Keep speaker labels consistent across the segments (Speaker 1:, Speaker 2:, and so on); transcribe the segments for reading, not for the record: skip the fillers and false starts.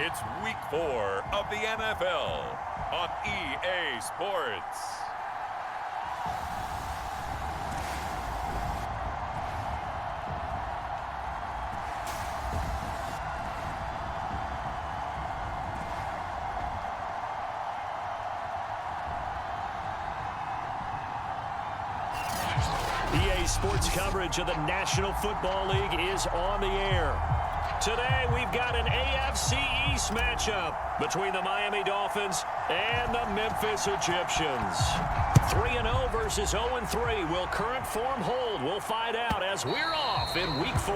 Speaker 1: It's week 4 of the NFL on EA Sports.
Speaker 2: EA Sports coverage of the National Football League is on the air. Today, we've got an AFC East matchup between the Miami Dolphins and the Memphis Egyptians. 3-0 versus 0-3. Will current form hold? We'll find out as we're off in week 4.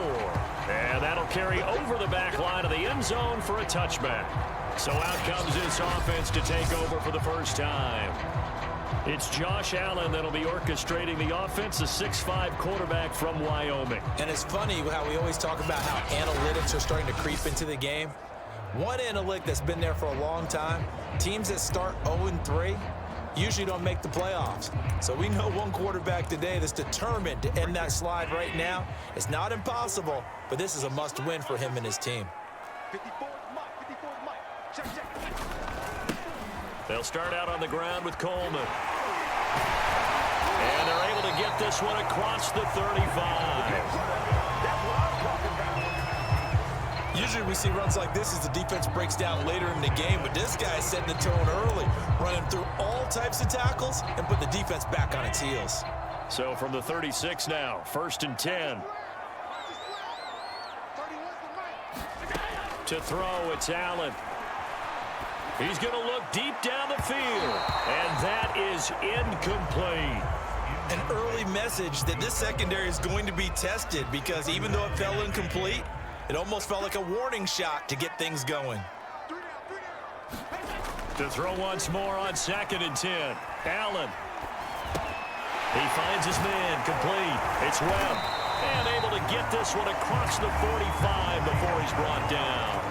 Speaker 2: And that'll carry over the back line of the end zone for a touchback. So out comes this offense to take over for the first time. It's Josh Allen that'll be orchestrating the offense, a 6'5" quarterback from Wyoming.
Speaker 3: And it's funny how we always talk about how analytics are starting to creep into the game. One analytic that's been there for a long time, teams that start 0-3 usually don't make the playoffs. So we know one quarterback today that's determined to end that slide right now. It's not impossible, but this is a must-win for him and his team.
Speaker 2: They'll start out on the ground with Coleman. And they're able to get this one across the 35.
Speaker 3: Usually we see runs like this as the defense breaks down later in the game, but this guy is setting the tone early, running through all types of tackles and put the defense back on its heels.
Speaker 2: So from the 36 now, 1st and 10. To throw, it's Allen. He's going to look deep down the field, and that is incomplete.
Speaker 3: An early message that this secondary is going to be tested because even though it fell incomplete, it almost felt like a warning shot to get things going.
Speaker 2: To throw once more on 2nd and 10. Allen. He finds his man, complete. It's Webb. And able to get this one across the 45 before he's brought down.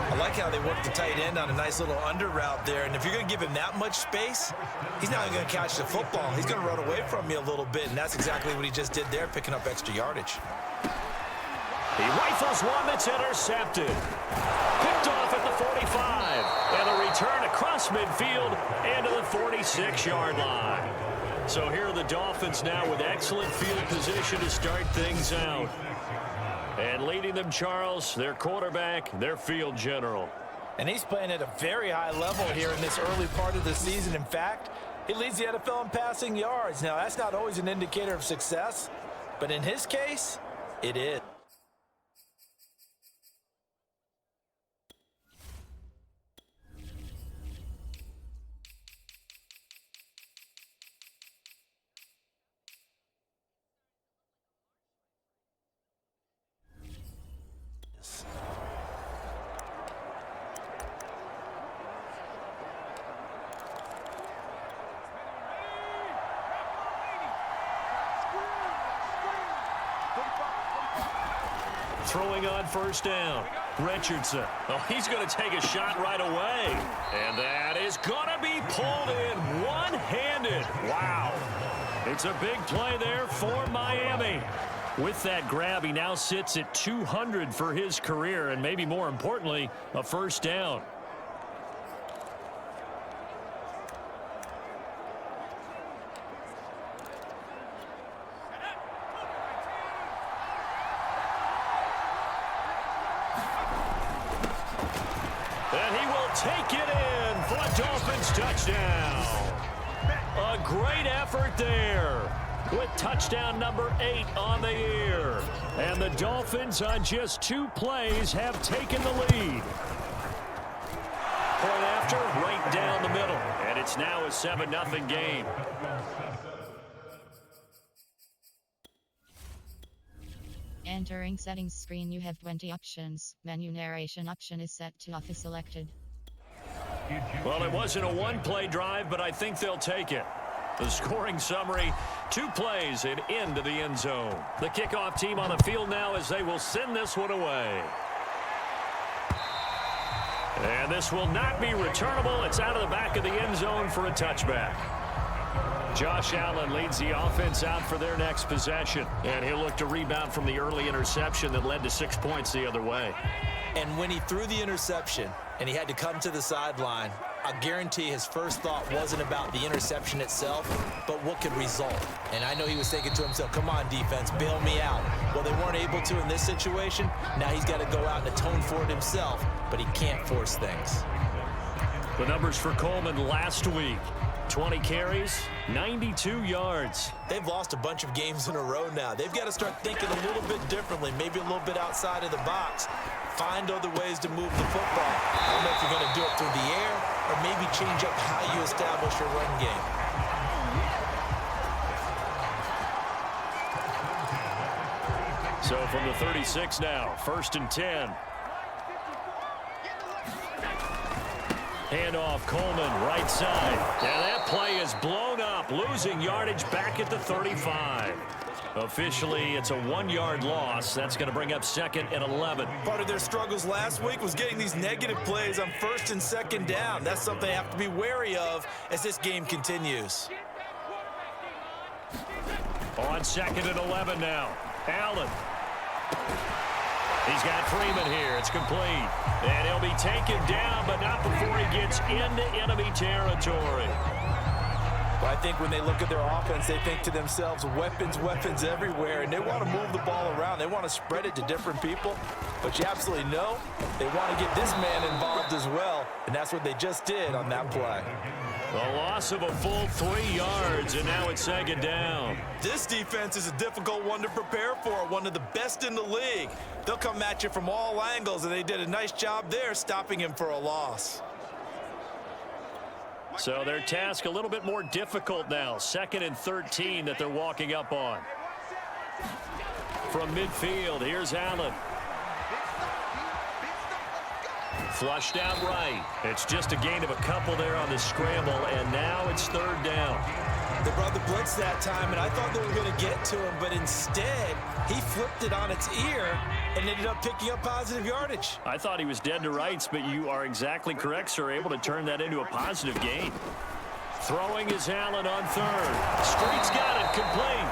Speaker 3: I like how they work the tight end on a nice little under route there. And if you're going to give him that much space, he's not going to catch the football. He's going to run away from you a little bit, and that's exactly what he just did there, picking up extra yardage.
Speaker 2: He rifles one that's intercepted. Picked off at the 45. And a return across midfield into the 46-yard line. So here are the Dolphins now with excellent field position to start things out. And leading them, Charles, their quarterback, their field general.
Speaker 3: And he's playing at a very high level here in this early part of the season. In fact, he leads the NFL in passing yards. Now, that's not always an indicator of success, but in his case, it is.
Speaker 2: Throwing on 1st down. Richardson. Oh, he's going to take a shot right away. And that is going to be pulled in one-handed. Wow. It's a big play there for Miami. With that grab, he now sits at 200 for his career, and maybe more importantly, a 1st down. Take it in for a Dolphins touchdown. A great effort there with touchdown number 8 on the year. And the Dolphins on just 2 plays have taken the lead. Point after, right down the middle. And it's now a 7-0 game.
Speaker 4: Entering settings screen, you have 20 options. Menu narration option is set to off is selected.
Speaker 2: Well, it wasn't a one-play drive, but I think they'll take it. The scoring summary, 2 plays and into the end zone. The kickoff team on the field now as they will send this one away. And this will not be returnable. It's out of the back of the end zone for a touchback. Josh Allen leads the offense out for their next possession. And he'll look to rebound from the early interception that led to 6 points the other way.
Speaker 3: And when he threw the interception and he had to come to the sideline, I guarantee his first thought wasn't about the interception itself, but what could result. And I know he was thinking to himself, come on, defense, bail me out. Well, they weren't able to in this situation. Now he's got to go out and atone for it himself, but he can't force things.
Speaker 2: The numbers for Coleman last week: 20 carries, 92 yards.
Speaker 3: They've lost a bunch of games in a row now. They've got to start thinking a little bit differently, maybe a little bit outside of the box. Find other ways to move the football. I don't know if you're going to do it through the air or maybe change up how you establish your run game.
Speaker 2: So from the 36 now, 1st and 10. Handoff, Coleman, right side. And that play is blown up, losing yardage back at the 35. Officially, it's a 1-yard loss. That's going to bring up 2nd and 11.
Speaker 3: Part of their struggles last week was getting these negative plays on 1st and 2nd down. That's something they have to be wary of as this game continues.
Speaker 2: On 2nd and 11 now. Allen. He's got Freeman here. It's complete. And he'll be taken down, but not before he gets into enemy territory.
Speaker 3: Well, I think when they look at their offense, they think to themselves, weapons, weapons everywhere, and they want to move the ball around. They want to spread it to different people. But you absolutely know they want to get this man involved as well, and that's what they just did on that play.
Speaker 2: A loss of a full 3 yards, and now it's 2nd down.
Speaker 3: This defense is a difficult one to prepare for, one of the best in the league. They'll come at you from all angles, and they did a nice job there stopping him for a loss.
Speaker 2: So their task a little bit more difficult now. 2nd and 13 that they're walking up on. From midfield, here's Allen. Flushed out right. It's just a gain of a couple there on the scramble, and now it's 3rd down.
Speaker 3: They brought the blitz that time, and I thought they were going to get to him, but instead, he flipped it on its ear and ended up picking up positive yardage.
Speaker 2: I thought he was dead to rights, but you are exactly correct, sir. Able to turn that into a positive gain. Throwing is Allen on 3rd. Street's got it, complete.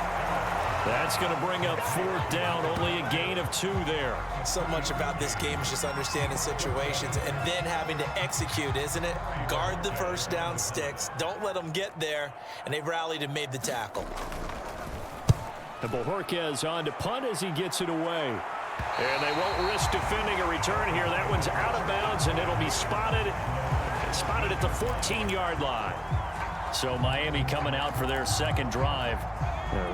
Speaker 2: That's going to bring up 4th down, only a gain of 2 there.
Speaker 3: So much about this game is just understanding situations and then having to execute, isn't it? Guard the 1st down sticks. Don't let them get there. And they rallied and made the tackle.
Speaker 2: And Bojorquez on to punt as he gets it away. And they won't risk defending a return here. That one's out of bounds, and it'll be spotted at the 14-yard line. So Miami coming out for their 2nd drive.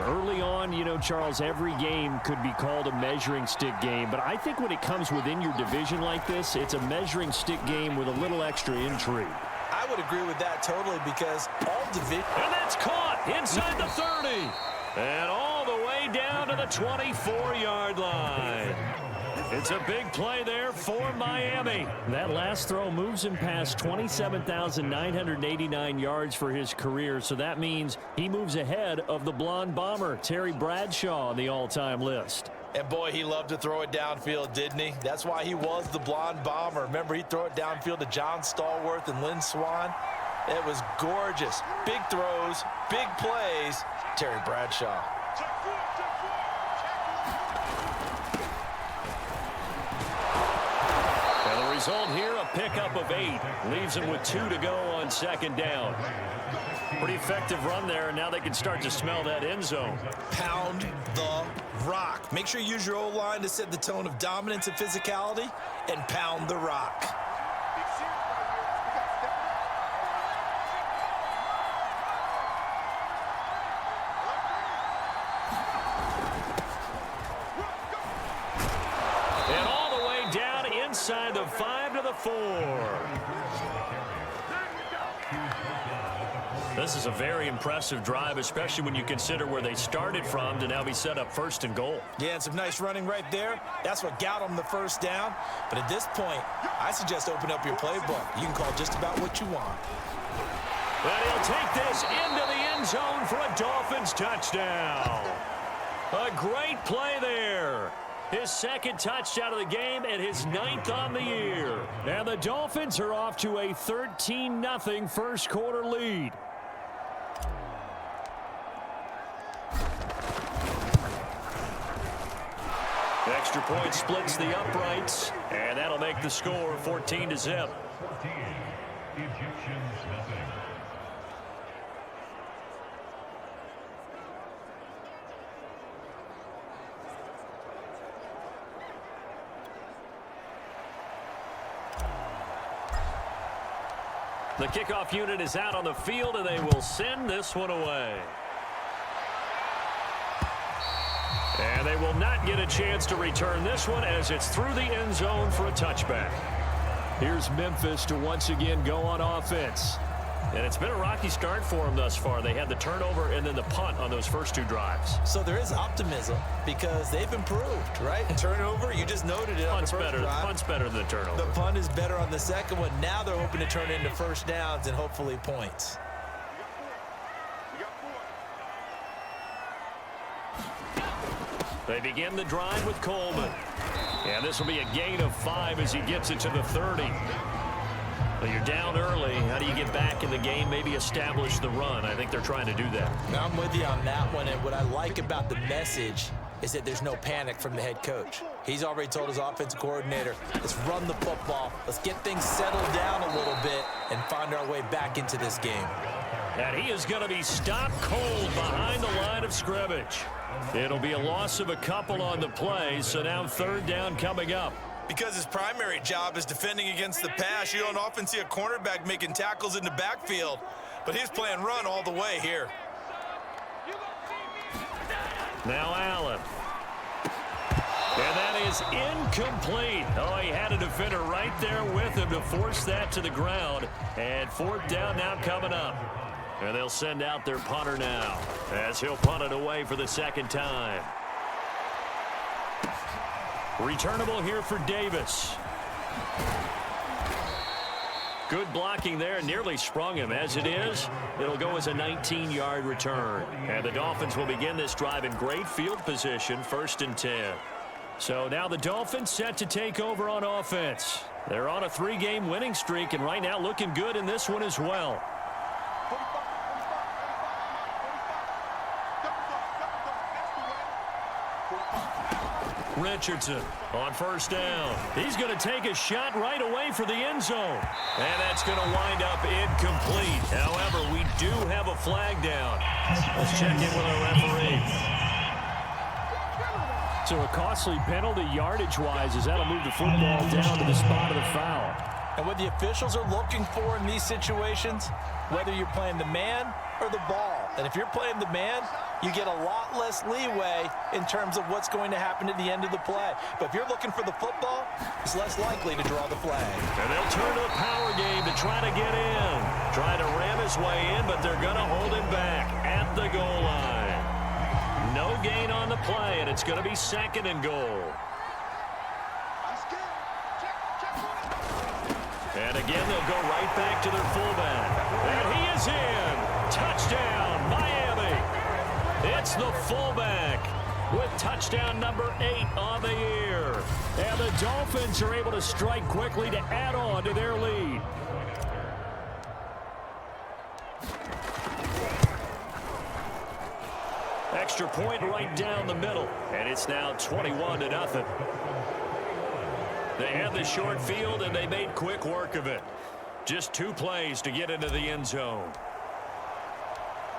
Speaker 2: Early on, you know, Charles, every game could be called a measuring stick game. But I think when it comes within your division like this, it's a measuring stick game with a little extra intrigue.
Speaker 3: I would agree with that totally because all division...
Speaker 2: And that's caught inside the 30. And all the way down to the 24-yard line. It's a big play there for Miami. That last throw moves him past 27,989 yards for his career, so that means he moves ahead of the blonde bomber, Terry Bradshaw, on the all-time list.
Speaker 3: And boy, he loved to throw it downfield, didn't he? That's why he was the blonde bomber. Remember, he'd throw it downfield to John Stallworth and Lynn Swann. It was gorgeous. Big throws, big plays. Terry Bradshaw.
Speaker 2: Result here, a pickup of 8. Leaves him with 2 to go on 2nd down. Pretty effective run there, and now they can start to smell that end zone.
Speaker 3: Pound the rock. Make sure you use your O-line to set the tone of dominance and physicality, and pound the rock.
Speaker 2: Inside the 5 to the 4. This is a very impressive drive, especially when you consider where they started from to now be set up 1st and goal.
Speaker 3: Yeah, and some nice running right there. That's what got them the 1st down. But at this point, I suggest open up your playbook. You can call just about what you want.
Speaker 2: And he'll take this into the end zone for a Dolphins touchdown. A great play there. His 2nd touchdown of the game and his 9th on the year. And the Dolphins are off to a 13-0 first quarter lead. Extra point splits the uprights. And that'll that'll make the score 14-0.
Speaker 1: 14, Egyptians nothing.
Speaker 2: The kickoff unit is out on the field, and they will send this one away. And they will not get a chance to return this one as it's through the end zone for a touchback. Here's Memphis to once again go on offense. And it's been a rocky start for them thus far. They had the turnover and then the punt on those first two drives.
Speaker 3: So there is optimism because they've improved, right? Turnover, you just noted it on the first drive.
Speaker 2: Punt's better than the turnover.
Speaker 3: The punt is better on the second one. Now they're hoping to turn it into first downs and hopefully points.
Speaker 2: They begin the drive with Coleman. And this will be a gain of 5 as he gets it to the 30. Well, you're down early. How do you get back in the game, maybe establish the run? I think they're trying to do that.
Speaker 3: Now I'm with you on that one, and what I like about the message is that there's no panic from the head coach. He's already told his offensive coordinator, let's run the football, let's get things settled down a little bit and find our way back into this game.
Speaker 2: And he is going to be stopped cold behind the line of scrimmage. It'll be a loss of a couple on the play, so now third down coming up.
Speaker 5: Because his primary job is defending against the pass, you don't often see a cornerback making tackles in the backfield. But he's playing run all the way here.
Speaker 2: Now Allen. And that is incomplete. Oh, he had a defender right there with him to force that to the ground. And fourth down now coming up. And they'll send out their punter now as he'll punt it away for the second time. Returnable here for Davis. Good blocking there. Nearly sprung him. As it is, it'll go as a 19-yard return. And the Dolphins will begin this drive in great field position, 1st and 10. So now the Dolphins set to take over on offense. They're on a 3-game winning streak, and right now looking good in this one as well. Richardson on first down. He's going to take a shot right away for the end zone. And that's going to wind up incomplete. However, we do have a flag down. Let's check in with our referee. So a costly penalty yardage-wise as that'll move the football down to the spot of the foul.
Speaker 3: And what the officials are looking for in these situations, whether you're playing the man or the ball. And if you're playing the man, you get a lot less leeway in terms of what's going to happen at the end of the play. But if you're looking for the football, it's less likely to draw the flag.
Speaker 2: And they'll turn to the power game to try to get in. Trying to ram his way in, but they're going to hold him back at the goal line. No gain on the play, and it's going to be 2nd and goal. And again, they'll go right back to their fullback. And he is in. Touchdown, Miami. It's the fullback with touchdown number 8 on the year. And the Dolphins are able to strike quickly to add on to their lead. Extra point right down the middle. And it's now 21-0. They had the short field, and they made quick work of it. Just 2 plays to get into the end zone.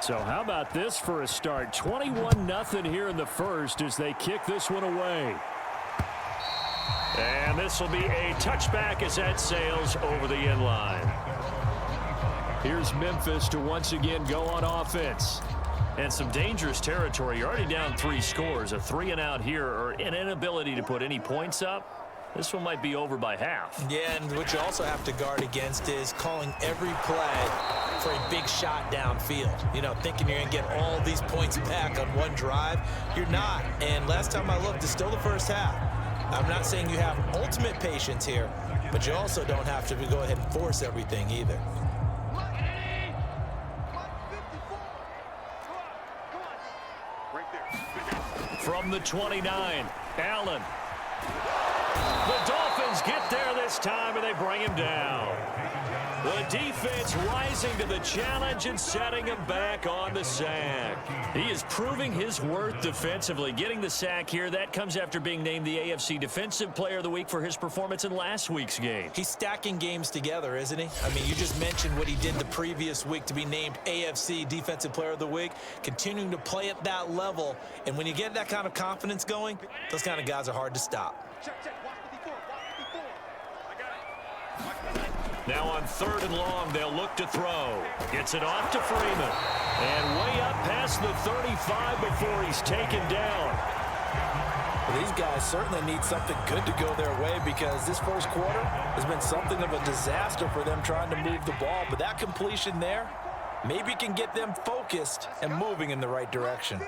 Speaker 2: So how about this for a start? 21-0 here in the first as they kick this one away. And this will be a touchback as that sails over the end line. Here's Memphis to once again go on offense. And some dangerous territory. You're already down 3 scores. A 3-and-out here, or an inability to put any points up. This one might be over by half.
Speaker 3: Yeah, and what you also have to guard against is calling every play for a big shot downfield. You know, thinking you're going to get all these points back on one drive. You're not. And last time I looked, it's still the first half. I'm not saying you have ultimate patience here, but you also don't have to go ahead and force everything either.
Speaker 2: From the 29, Allen. The Dolphins get there this time, and they bring him down. The defense rising to the challenge and setting him back on the sack. He is proving his worth defensively. Getting the sack here, that comes after being named the AFC Defensive Player of the Week for his performance in last week's game.
Speaker 3: He's stacking games together, isn't he? I mean, you just mentioned what he did the previous week to be named AFC Defensive Player of the Week, continuing to play at that level. And when you get that kind of confidence going, those kind of guys are hard to stop.
Speaker 2: Now on 3rd and long, they'll look to throw. Gets it off to Freeman. And way up past the 35 before he's taken down.
Speaker 3: Well, these guys certainly need something good to go their way because this first quarter has been something of a disaster for them trying to move the ball. But that completion there maybe can get them focused and moving in the right direction.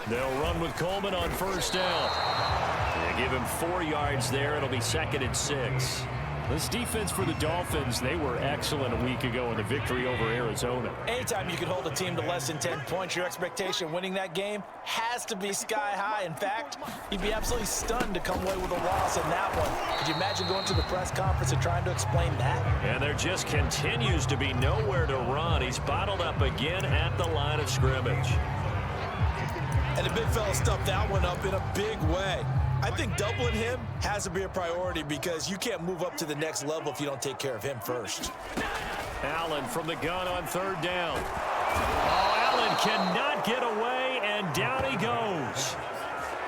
Speaker 2: They'll run with Coleman on 1st down. They give him 4 yards there. It'll be 2nd and 6. This defense for the Dolphins, they were excellent a week ago in the victory over Arizona.
Speaker 3: Anytime you can hold a team to less than 10 points, your expectation winning that game has to be sky high. In fact, you'd be absolutely stunned to come away with a loss in that one. Could you imagine going to the press conference and trying to explain that?
Speaker 2: And there just continues to be nowhere to run. He's bottled up again at the line of scrimmage.
Speaker 3: And the big fella stuffed that one up in a big way. I think doubling him has to be a priority because you can't move up to the next level if you don't take care of him first.
Speaker 2: Allen from the gun on 3rd down. Oh, Allen cannot get away, and down he goes.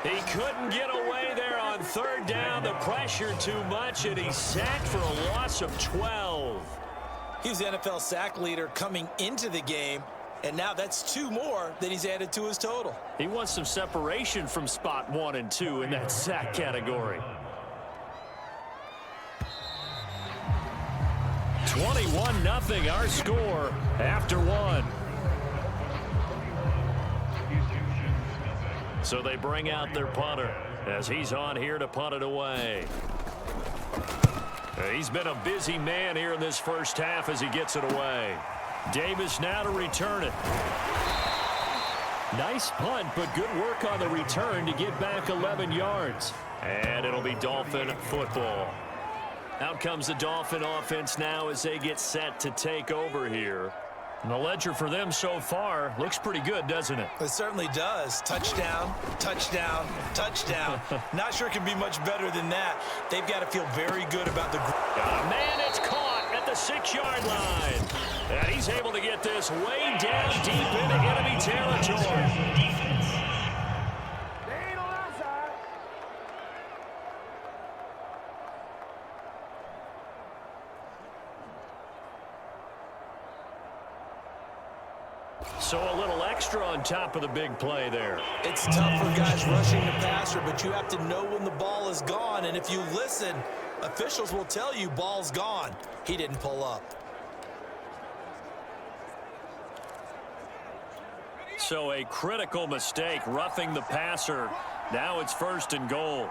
Speaker 2: He couldn't get away there on 3rd down. The pressure too much, and he's sacked for a loss of 12.
Speaker 3: He's the NFL sack leader coming into the game. And now that's 2 more that he's added to his total.
Speaker 2: He wants some separation from spot 1 and 2 in that sack category. 21-0 our score after 1. So they bring out their punter as he's on here to punt it away. He's been a busy man here in this first half as he gets it away. Davis now to return it. Nice punt, but good work on the return to get back 11 yards. And it'll be Dolphin football. Out comes the Dolphin offense now as they get set to take over here. And the ledger for them so far looks pretty good, doesn't it?
Speaker 3: It certainly does. Touchdown, touchdown, touchdown. Not sure it can be much better than that. They've got to feel very good about the...
Speaker 2: Man, it's caught at the 6-yard line. And he's able to get this way down deep into enemy territory. So a little extra on top of the big play there.
Speaker 3: It's tough for guys rushing the passer, but you have to know when the ball is gone. And if you listen, officials will tell you ball's gone. He didn't pull up.
Speaker 2: So a critical mistake, roughing the passer. Now it's 1st and goal.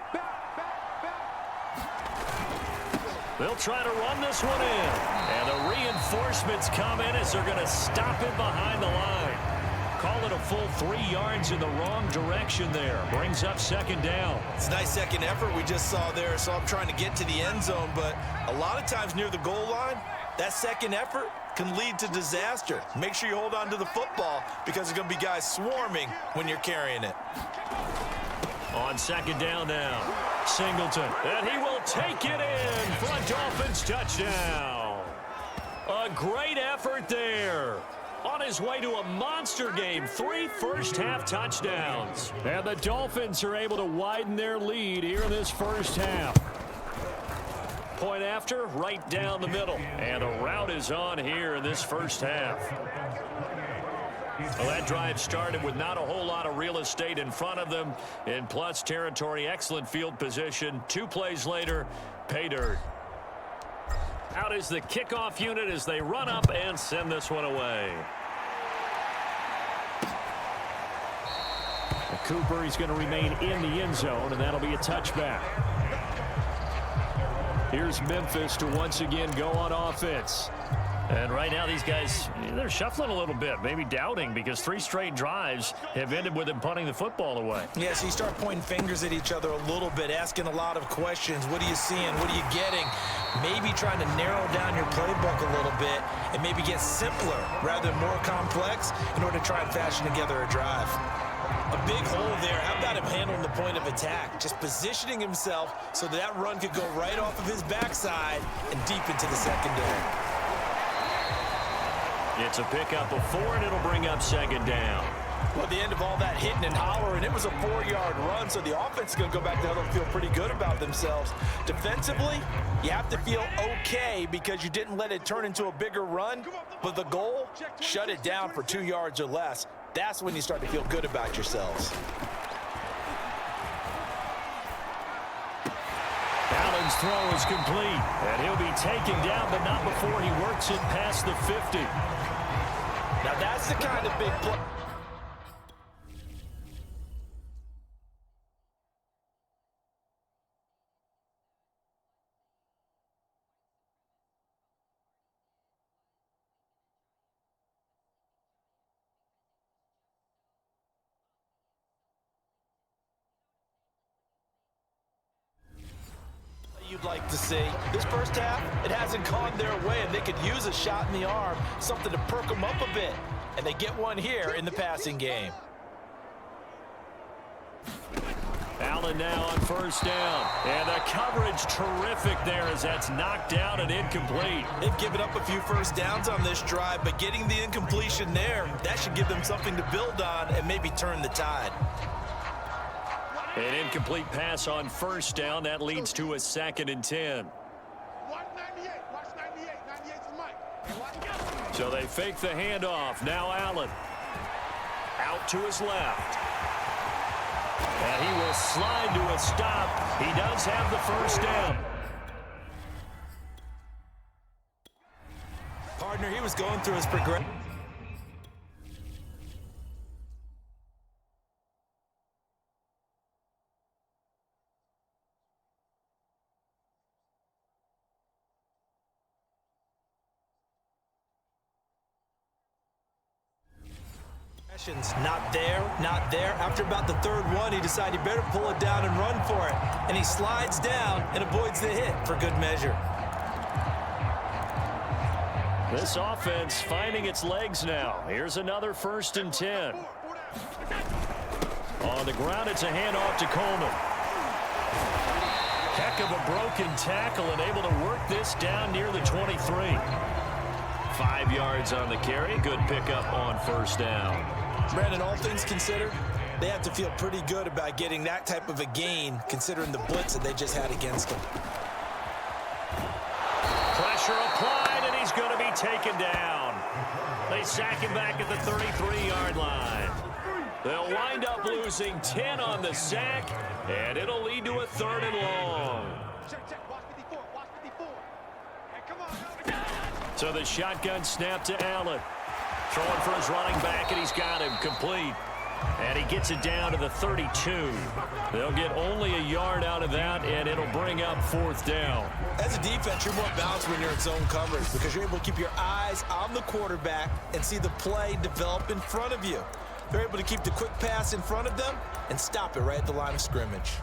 Speaker 2: They'll try to run this one in. And the reinforcements come in as they're going to stop him behind the line. Call it a full 3 yards in the wrong direction there. Brings up 2nd down.
Speaker 3: It's a nice second effort we just saw there. So I'm trying to get to the end zone, but a lot of times near the goal line, that second effort can lead to disaster. Make sure you hold on to the football because there's going to be guys swarming when you're carrying it.
Speaker 2: On 2nd down now, Singleton, and he will take it in for a Dolphins touchdown. A great effort there. On his way to a monster game, 3 first-half touchdowns. And the Dolphins are able to widen their lead here in this first half. Point after, right down the middle. And the route is on here in this first half. Well, that drive started with not a whole lot of real estate in front of them. In plus territory, excellent field position. 2 plays later, pay dirt. Out is the kickoff unit as they run up and send this one away. Cooper, he's going to remain in the end zone, and that'll be a touchback. Here's Memphis to once again go on offense. And right now these guys, they're shuffling a little bit, maybe doubting, because 3 straight drives have ended with them punting the football away.
Speaker 3: Yeah, so you start pointing fingers at each other a little bit, asking a lot of questions. What are you seeing? What are you getting? Maybe trying to narrow down your playbook a little bit and maybe get simpler rather than more complex in order to try and fashion together a drive. A big hole there. How about him handling the point of attack? Just positioning himself so that run could go right off of his backside and deep into the secondary.
Speaker 2: It's a pickup of 4, and it'll bring up 2nd down.
Speaker 3: Well, at the end of all that hitting and hollering, it was a 4-yard run, so the offense is going to go back there and feel pretty good about themselves. Defensively, you have to feel okay because you didn't let it turn into a bigger run, but the goal, shut it down for 2 yards or less. That's when you start to feel good about yourselves.
Speaker 2: Allen's throw is complete, and he'll be taken down, but not before he works it past the 50.
Speaker 3: Now that's the kind of big play. You'd like to see. This first half, it hasn't gone their way, and they could use a shot in the arm, something to perk them up a bit. And they get one here in the passing game.
Speaker 2: Allen now on 1st down. And the coverage terrific there as that's knocked down and incomplete.
Speaker 3: They've given up a few first downs on this drive, but getting the incompletion there, that should give them something to build on and maybe turn the tide.
Speaker 2: An incomplete pass on 1st down. That leads to a 2nd and 10. So they fake the handoff. Now Allen. Out to his left. And he will slide to a stop. He does have the 1st down.
Speaker 3: Partner, he was going through his progression. Not there, not there. After about the 3rd one, he decided he better pull it down and run for it. And he slides down and avoids the hit for good measure.
Speaker 2: This offense finding its legs now. Here's another 1st and 10. On the ground, it's a handoff to Coleman. Heck of a broken tackle and able to work this down near the 23. 5 yards on the carry. Good pickup on 1st down.
Speaker 3: Brandon, all things considered, they have to feel pretty good about getting that type of a gain considering the blitz that they just had against them.
Speaker 2: Pressure applied, and he's going to be taken down. They sack him back at the 33-yard line. They'll wind up losing 10 on the sack, and it'll lead to a 3rd and long. So the shotgun snap to Allen. Throwing for his running back, and he's got him complete. And he gets it down to the 32. They'll get only a yard out of that, and it'll bring up 4th down.
Speaker 3: As a defense, you're more balanced when you're in zone coverage because you're able to keep your eyes on the quarterback and see the play develop in front of you. They're able to keep the quick pass in front of them and stop it right at the line of scrimmage.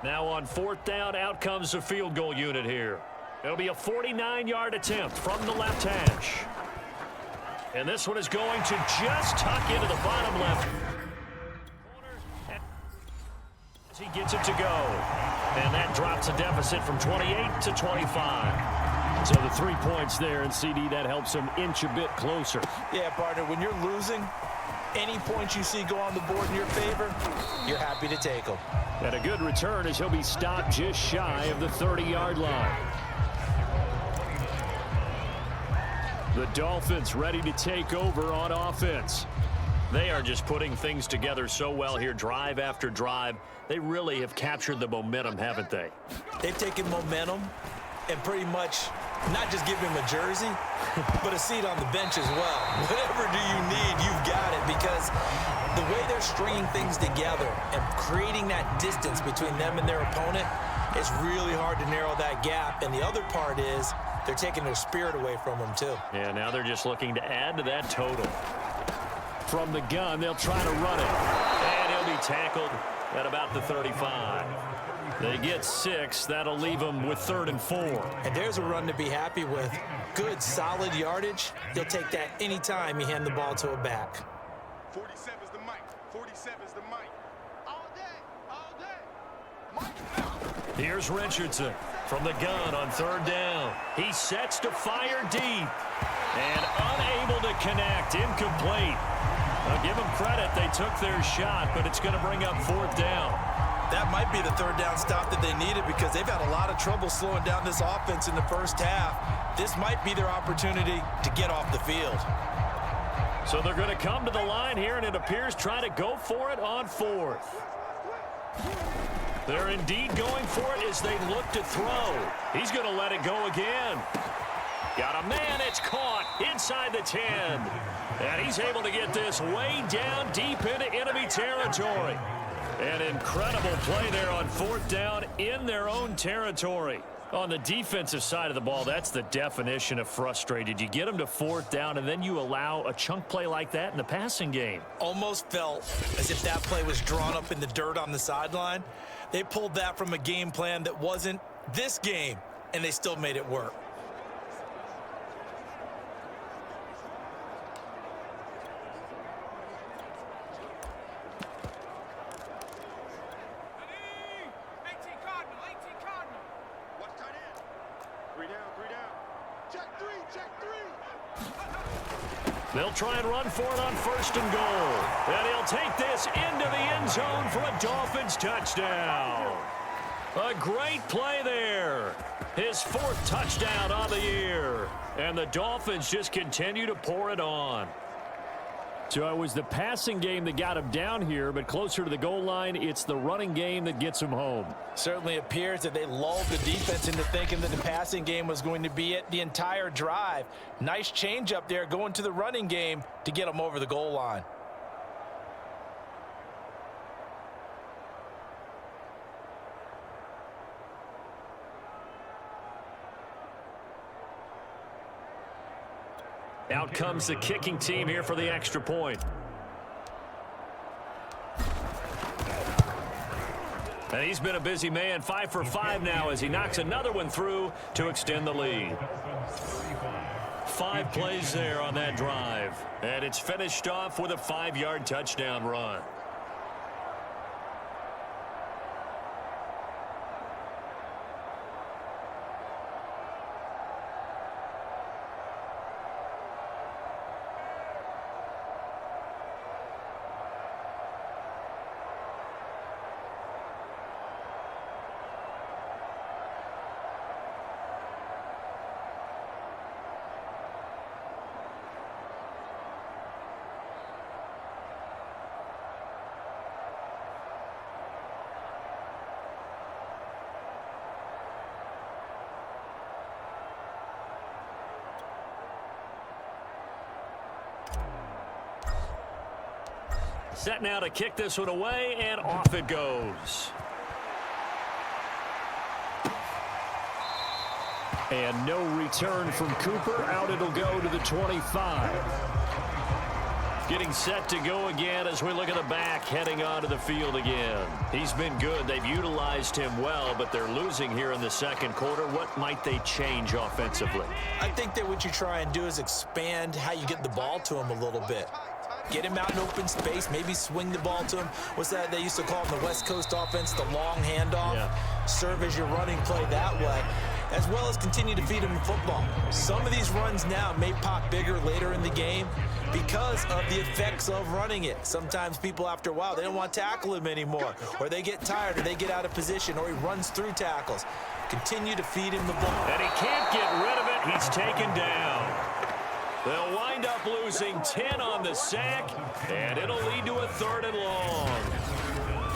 Speaker 2: Now on 4th down, out comes the field goal unit here. It'll be a 49-yard attempt from the left hash. And this one is going to just tuck into the bottom left corner. He gets it to go. And that drops a deficit from 28 to 25. So the 3 points there, and CD, that helps them inch a bit closer.
Speaker 3: Yeah, partner, when you're losing, any points you see go on the board in your favor, you're happy to take them.
Speaker 2: And a good return as he'll be stopped just shy of the 30-yard line. The Dolphins ready to take over on offense. They are just putting things together so well here, drive after drive. They really have captured the momentum, haven't they?
Speaker 3: They've taken momentum and pretty much not just give him a jersey, but a seat on the bench as well. Whatever do you need, you've got it, because the way they're stringing things together and creating that distance between them and their opponent, it's really hard to narrow that gap. And the other part is they're taking their spirit away from them, too.
Speaker 2: Yeah, now they're just looking to add to that total. From the gun, they'll try to run it. And he'll be tackled at about the 35. They get 6. That'll leave them with 3rd and 4.
Speaker 3: And there's a run to be happy with. Good, solid yardage. He'll take that anytime you hand the ball to a back.
Speaker 6: 47 is the mic. 47 is the mic. All day, all day. Mike.
Speaker 2: Here's Richardson from the gun on 3rd down. He sets to fire deep. And unable to connect. Incomplete. I'll give them credit. They took their shot, but it's going to bring up 4th down.
Speaker 5: That might be the 3rd down stop that they needed because they've had a lot of trouble slowing down this offense in the first half. This might be their opportunity to get off the field.
Speaker 2: So they're going to come to the line here, and it appears trying to go for it on 4th. They're indeed going for it as they look to throw. He's going to let it go again. Got a man. It's caught inside the 10. And he's able to get this way down deep into enemy territory. An incredible play there on 4th down in their own territory. On the defensive side of the ball, that's the definition of frustrated. You get them to 4th down, and then you allow a chunk play like that in the passing game.
Speaker 3: Almost felt as if that play was drawn up in the dirt on the sideline. They pulled that from a game plan that wasn't this game, and they still made it work.
Speaker 2: They'll try and run for it on 1st and goal. And he'll take this into the end zone for a Dolphins touchdown. A great play there. His 4th touchdown on the year. And the Dolphins just continue to pour it on. So it was the passing game that got him down here, but closer to the goal line, it's the running game that gets him home.
Speaker 3: Certainly appears that they lulled the defense into thinking that the passing game was going to be it the entire drive. Nice change up there going to the running game to get them over the goal line.
Speaker 2: Out comes the kicking team here for the extra point. And he's been a busy man, 5 for 5 now as he knocks another one through to extend the lead. 5 plays there on that drive. And it's finished off with a 5-yard touchdown run. Set now to kick this one away, and off it goes. And no return from Cooper. Out it'll go to the 25. Getting set to go again as we look at the back heading onto the field again. He's been good. They've utilized him well, but they're losing here in the second quarter. What might they change offensively?
Speaker 3: I think that what you try and do is expand how you get the ball to him a little bit. Get him out in open space, maybe swing the ball to him. What's that they used to call in the West Coast offense, the long handoff? Yeah. Serve as your running play that way, as well as continue to feed him the football. Some of these runs now may pop bigger later in the game because of the effects of running it. Sometimes people, after a while, they don't want to tackle him anymore, or they get tired, or they get out of position, or he runs through tackles. Continue to feed him the ball.
Speaker 2: And he can't get rid of it. He's taken down. They'll wind up losing 10 on the sack, and it'll lead to a 3rd and long.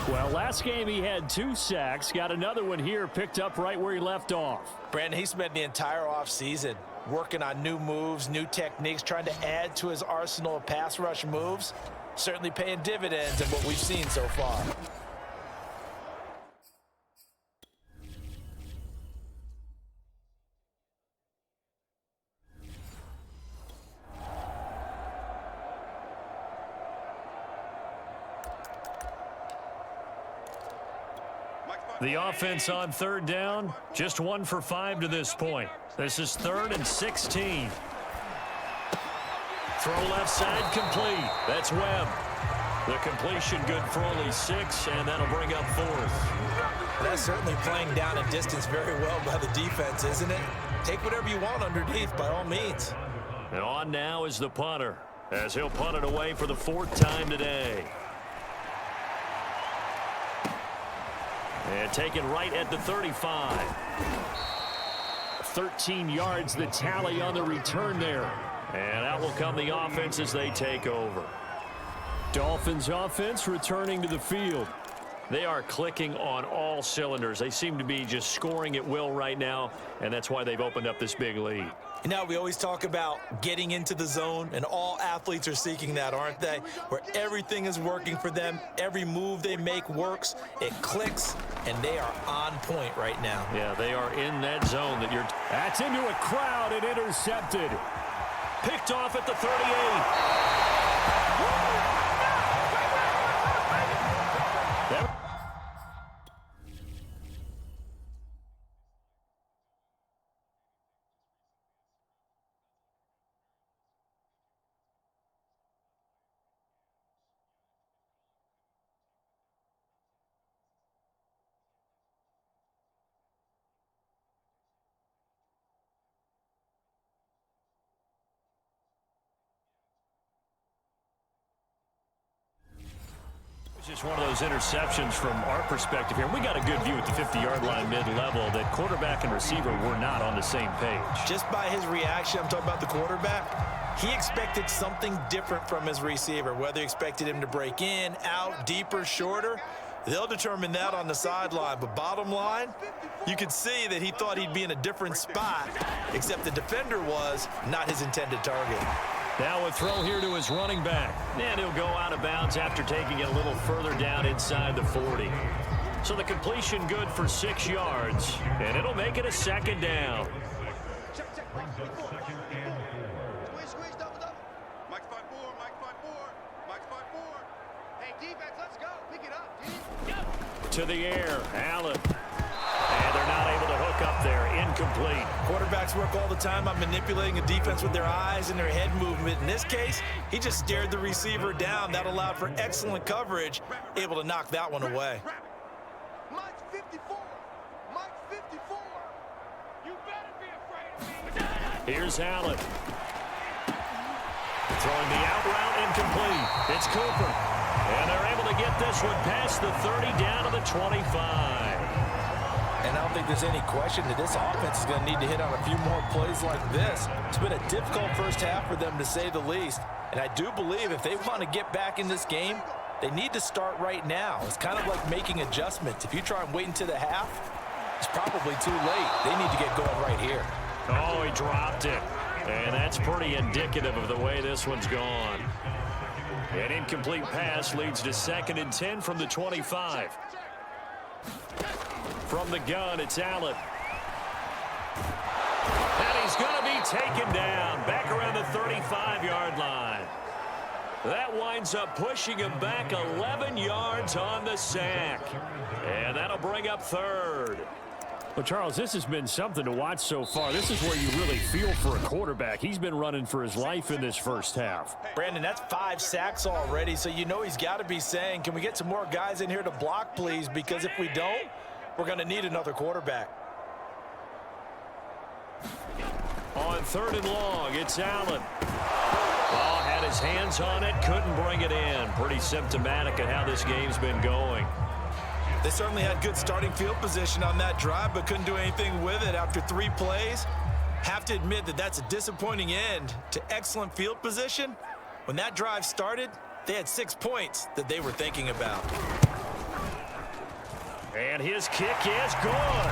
Speaker 2: Well, last game he had 2 sacks. Got another one here picked up right where he left off.
Speaker 3: Brandon, he spent the entire offseason working on new moves, new techniques, trying to add to his arsenal of pass rush moves. Certainly paying dividends in what we've seen so far.
Speaker 2: The offense on third down, just 1 for 5 to this point. This is 3rd and 16. Throw left side complete. That's Webb. The completion good for only 6, and that'll bring up 4th.
Speaker 3: That's certainly playing down a distance very well by the defense, isn't it? Take whatever you want underneath, by all means.
Speaker 2: And on now is the punter, as he'll punt it away for the 4th time today. And taken right at the 35. 13 yards the tally on the return there. And out will come the offense as they take over. Dolphins offense returning to the field. They are clicking on all cylinders. They seem to be just scoring at will right now, and that's why they've opened up this big lead.
Speaker 3: You know, we always talk about getting into the zone, and all athletes are seeking that, aren't they? Where everything is working for them, every move they make works, it clicks, and they are on point right now.
Speaker 2: Yeah, they are in that zone that you're... That's into a crowd and intercepted. Picked off at the 38. Just one of those interceptions from our perspective here. We got a good view at the 50-yard line mid-level that quarterback and receiver were not on the same page.
Speaker 3: Just by his reaction, I'm talking about the quarterback, he expected something different from his receiver, whether he expected him to break in, out, deeper, shorter. They'll determine that on the sideline. But bottom line, you could see that he thought he'd be in a different spot, except the defender was not his intended target.
Speaker 2: Now a throw here to his running back. And he'll go out of bounds after taking it a little further down inside the 40. So the completion good for 6 yards, and it'll make it a 2nd down.
Speaker 6: Squeeze, double. Mike 5-4, Mike 5-4, Mike 5-4. Hey, defense, let's go. Pick it up, dude.
Speaker 2: To the air, Allen. And they're not able to hook up there. Incomplete.
Speaker 3: Quarterbacks work all the time on manipulating a defense with their eyes and their head movement. In this case, he just stared the receiver down. That allowed for excellent coverage, able to knock that one away.
Speaker 6: Mike 54, Mike 54. You better be afraid of me.
Speaker 2: Here's Allen. Throwing the out route incomplete. It's Cooper. And they're able to get this one past the 30 down to the 25.
Speaker 3: And I don't think there's any question that this offense is going to need to hit on a few more plays like this. It's been a difficult first half for them, to say the least. And I do believe if they want to get back in this game, they need to start right now. It's kind of like making adjustments. If you try and wait until the half, it's probably too late. They need to get going right here.
Speaker 2: Oh, he dropped it. And that's pretty indicative of the way this one's gone. An incomplete pass leads to 2nd and 10 from the 25. From the gun, it's Allen. And he's going to be taken down back around the 35-yard line. That winds up pushing him back 11 yards on the sack. And that'll bring up 3rd. Well, Charles, this has been something to watch so far. This is where you really feel for a quarterback. He's been running for his life in this first half.
Speaker 3: Brandon, that's 5 sacks already, so you know he's got to be saying, can we get some more guys in here to block, please? Because if we don't, we're going to need another quarterback.
Speaker 2: On 3rd and long, it's Allen. Oh, had his hands on it, couldn't bring it in. Pretty symptomatic of how this game's been going.
Speaker 3: They certainly had good starting field position on that drive, but couldn't do anything with it after 3 plays. Have to admit that that's a disappointing end to excellent field position. When that drive started, they had 6 points that they were thinking about.
Speaker 2: And his kick is good.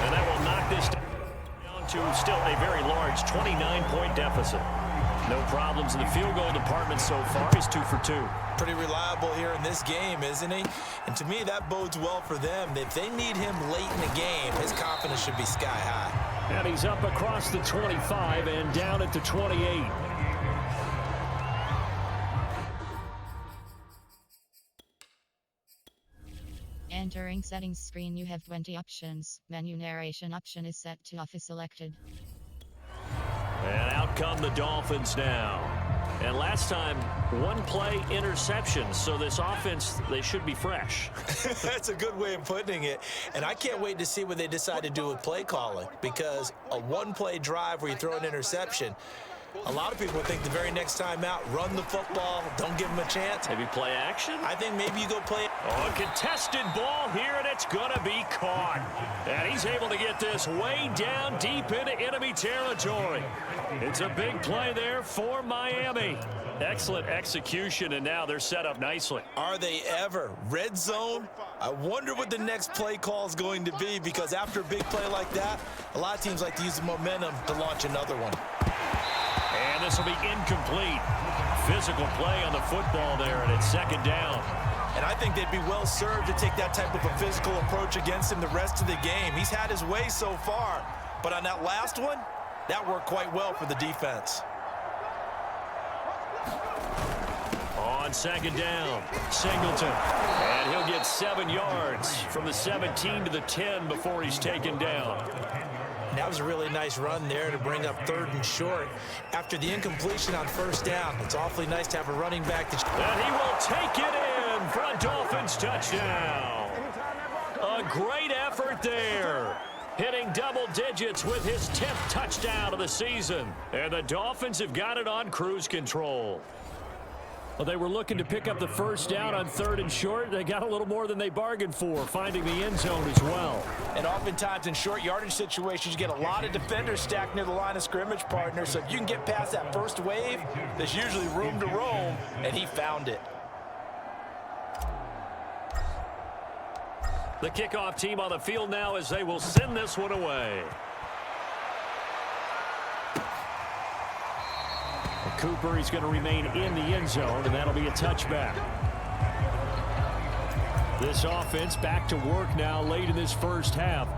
Speaker 2: And that will knock this down to still a very large 29-point deficit. No problems in the field goal department so far. He's 2 for 2.
Speaker 3: Pretty reliable here in this game, isn't he? And to me, that bodes well for them. If they need him late in the game, his confidence should be sky high.
Speaker 2: And he's up across the 25 and down at the 28.
Speaker 4: Entering Entering settings screen, you have 20 options. Menu narration option is set to office selected.
Speaker 2: And out come the Dolphins now. And last time, one play interception. So this offense, they should be fresh.
Speaker 3: That's a good way of putting it. And I can't wait to see what they decide to do with play calling, because a one-play drive where you throw an interception, a lot of people think the very next time out, run the football, don't give them a chance.
Speaker 2: Maybe play action?
Speaker 3: I think maybe you go play.
Speaker 2: Oh, a contested ball here, and it's going to be caught. And he's able to get this way down deep into enemy territory. It's a big play there for Miami. Excellent execution, and now they're set up nicely.
Speaker 3: Are they ever? Red zone? I wonder what the next play call is going to be, because after a big play like that, a lot of teams like to use the momentum to launch another one.
Speaker 2: And this will be incomplete. Physical play on the football there, and it's second down.
Speaker 3: And I think they'd be well served to take that type of a physical approach against him the rest of the game. He's had his way so far, but on that last one, that worked quite well for the defense.
Speaker 2: On second down, Singleton. And he'll get 7 yards from the 17 to the 10 before he's taken down.
Speaker 3: That was a really nice run there to bring up 3rd and short. After the incompletion on 1st down, it's awfully nice to have a running back.
Speaker 2: And he will take it in for a Dolphins touchdown. A great effort there. Hitting double digits with his 10th touchdown of the season. And the Dolphins have got it on cruise control. Well, they were looking to pick up the 1st down on 3rd and short. They got a little more than they bargained for, finding the end zone as well.
Speaker 3: And oftentimes in short yardage situations, you get a lot of defenders stacked near the line of scrimmage partner. So if you can get past that first wave, there's usually room to roam, and he found it.
Speaker 2: The kickoff team on the field now as they will send this one away. Cooper, he's going to remain in the end zone, and that'll be a touchback. This offense back to work now late in this first half.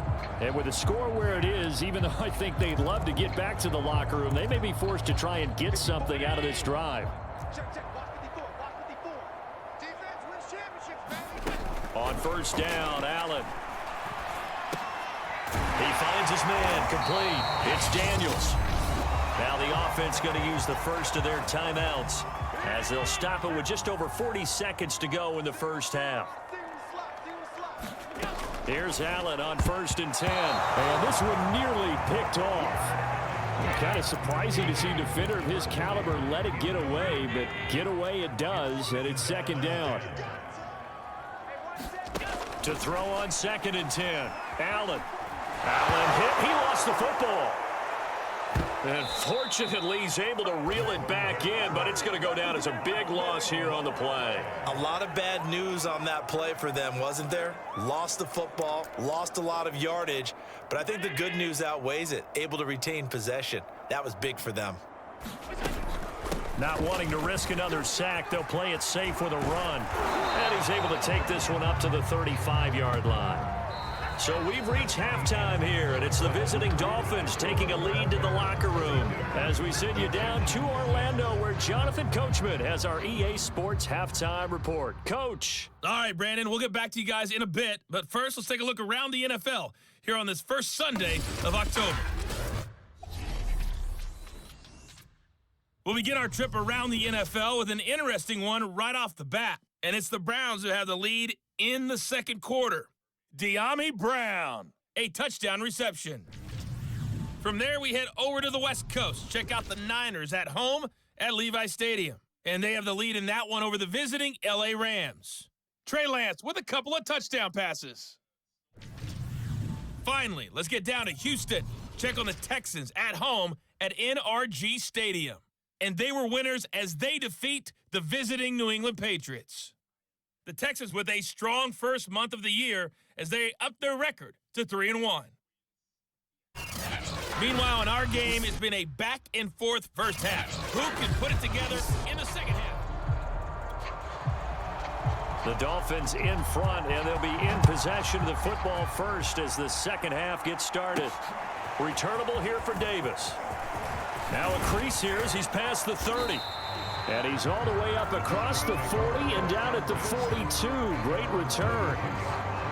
Speaker 2: And with the score where it is, even though I think they'd love to get back to the locker room, they may be forced to try and get something out of this drive. On 1st down, Allen. He finds his man, complete. It's Daniels. Now the offense going to use the first of their timeouts as they'll stop it with just over 40 seconds to go in the first half. Here's Allen on 1st and 10. And this one nearly picked off. Kind of surprising to see a defender of his caliber let it get away, but get away it does, and it's 2nd down. To throw on 2nd and 10. Allen hit. He lost the football. And fortunately, he's able to reel it back in, but it's going to go down as a big loss here on the play.
Speaker 3: A lot of bad news on that play for them, wasn't there? Lost the football, lost a lot of yardage, but I think the good news outweighs it. Able to retain possession. That was big for them.
Speaker 2: Not wanting to risk another sack, they'll play it safe with a run. And he's able to take this one up to the 35-yard line. So we've reached halftime here, and it's the visiting Dolphins taking a lead to the locker room as we send you down to Orlando, where Jonathan Coachman has our EA Sports halftime report. Coach.
Speaker 7: All right, Brandon, we'll get back to you guys in a bit, but first let's take a look around the NFL here on this first Sunday of October. We'll begin our trip around the NFL with an interesting one right off the bat, and it's the Browns who have the lead in the 2nd quarter. De'Ami Brown, a touchdown reception. From there, we head over to the West Coast. Check out the Niners at home at Levi Stadium. And they have the lead in that one over the visiting L.A. Rams. Trey Lance with a couple of touchdown passes. Finally, let's get down to Houston. Check on the Texans at home at NRG Stadium. And they were winners as they defeat the visiting New England Patriots. The Texans with a strong first month of the year as they up their record to 3-1. Meanwhile, in our game, it's been a back-and-forth first half. Who can put it together in the second half?
Speaker 2: The Dolphins in front, and they'll be in possession of the football first as the second half gets started. Returnable here for Davis. Now a crease here as he's past the 30. And he's all the way up across the 40 and down at the 42. Great return.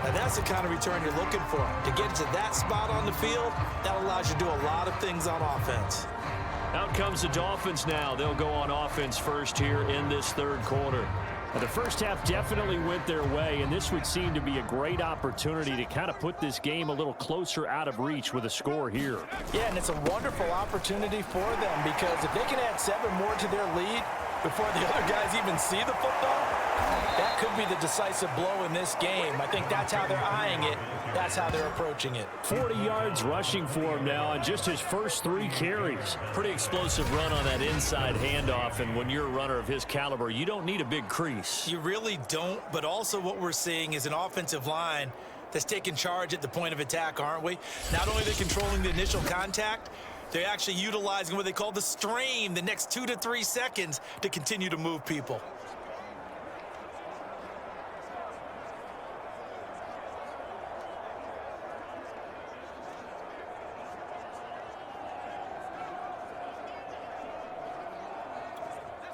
Speaker 3: And that's the kind of return you're looking for. To get to that spot on the field, that allows you to do a lot of things on offense.
Speaker 2: Out comes the Dolphins now. They'll go on offense first here in this third quarter. Now, the first half definitely went their way, and this would seem to be a great opportunity to kind of put this game a little closer out of reach with a score here.
Speaker 5: Yeah, and it's a wonderful opportunity for them because if they can add 7 more to their lead before the other guys even see the football, that could be the decisive blow in this game. I think that's how they're eyeing it. That's how they're approaching it.
Speaker 2: 40 yards rushing for him now on just his first 3 carries. Pretty explosive run on that inside handoff, and when you're a runner of his caliber, you don't need a big crease.
Speaker 3: You really don't, but also what we're seeing is an offensive line that's taking charge at the point of attack, aren't we? Not only are they controlling the initial contact, they're actually utilizing what they call the strain, the next 2 to 3 seconds to continue to move people.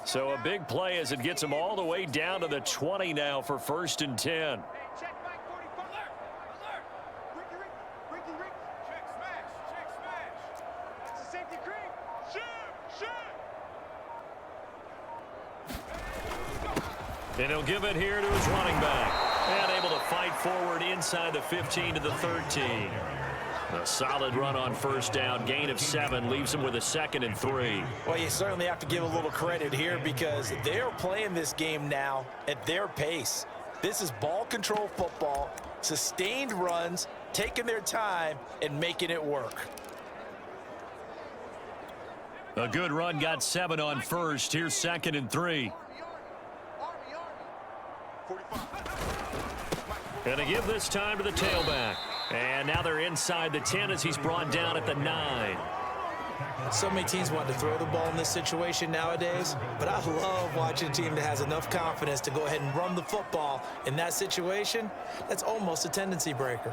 Speaker 2: So a big play as it gets them all the way down to the 20 now for 1st and 10.
Speaker 6: Hey, check Mike 45. Alert! Alert! Ricky, check smash. That's a safety cream. Shoot!
Speaker 2: And he'll give it here to his running back. And able to fight forward inside the 15 to the 13. A solid run on 1st down, gain of 7, leaves him with a 2nd and 3.
Speaker 3: Well, you certainly have to give a little credit here because they're playing this game now at their pace. This is ball control football, sustained runs, taking their time, and making it work.
Speaker 2: A good run, got 7 on 1st. Here's 2nd and 3. And to give this time to the tailback. And now they're inside the 10 as he's brought down at the 9.
Speaker 3: So many teams want to throw the ball in this situation nowadays, but I love watching a team that has enough confidence to go ahead and run the football. In that situation, that's almost a tendency breaker.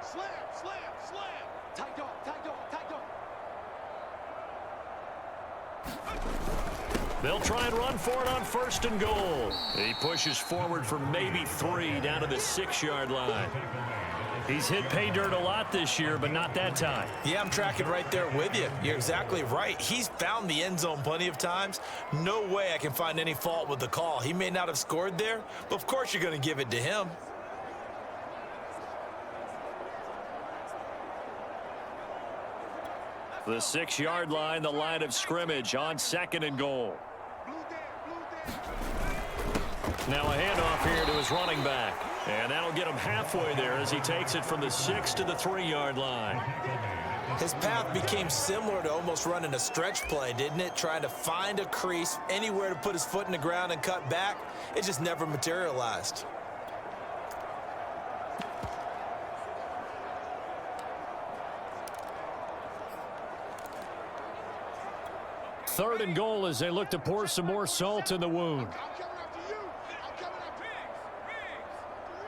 Speaker 6: Slam. Tight dog.
Speaker 2: They'll try and run for it on 1st and goal. He pushes forward for maybe 3 down to the 6-yard line. He's hit pay dirt a lot this year, but not that time.
Speaker 3: Yeah, I'm tracking right there with you. You're exactly right. He's found the end zone plenty of times. No way I can find any fault with the call. He may not have scored there, but of course you're going to give it to him.
Speaker 2: The 6-yard line, the line of scrimmage on 2nd and goal. Now a handoff here to his running back. And that'll get him halfway there as he takes it from the 6 to the 3-yard line.
Speaker 3: His path became similar to almost running a stretch play, didn't it? Trying to find a crease, anywhere to put his foot in the ground and cut back. It just never materialized.
Speaker 2: Third and goal as they look to pour some more salt in the wound.
Speaker 6: I'm coming after you. I'm coming after Riggs.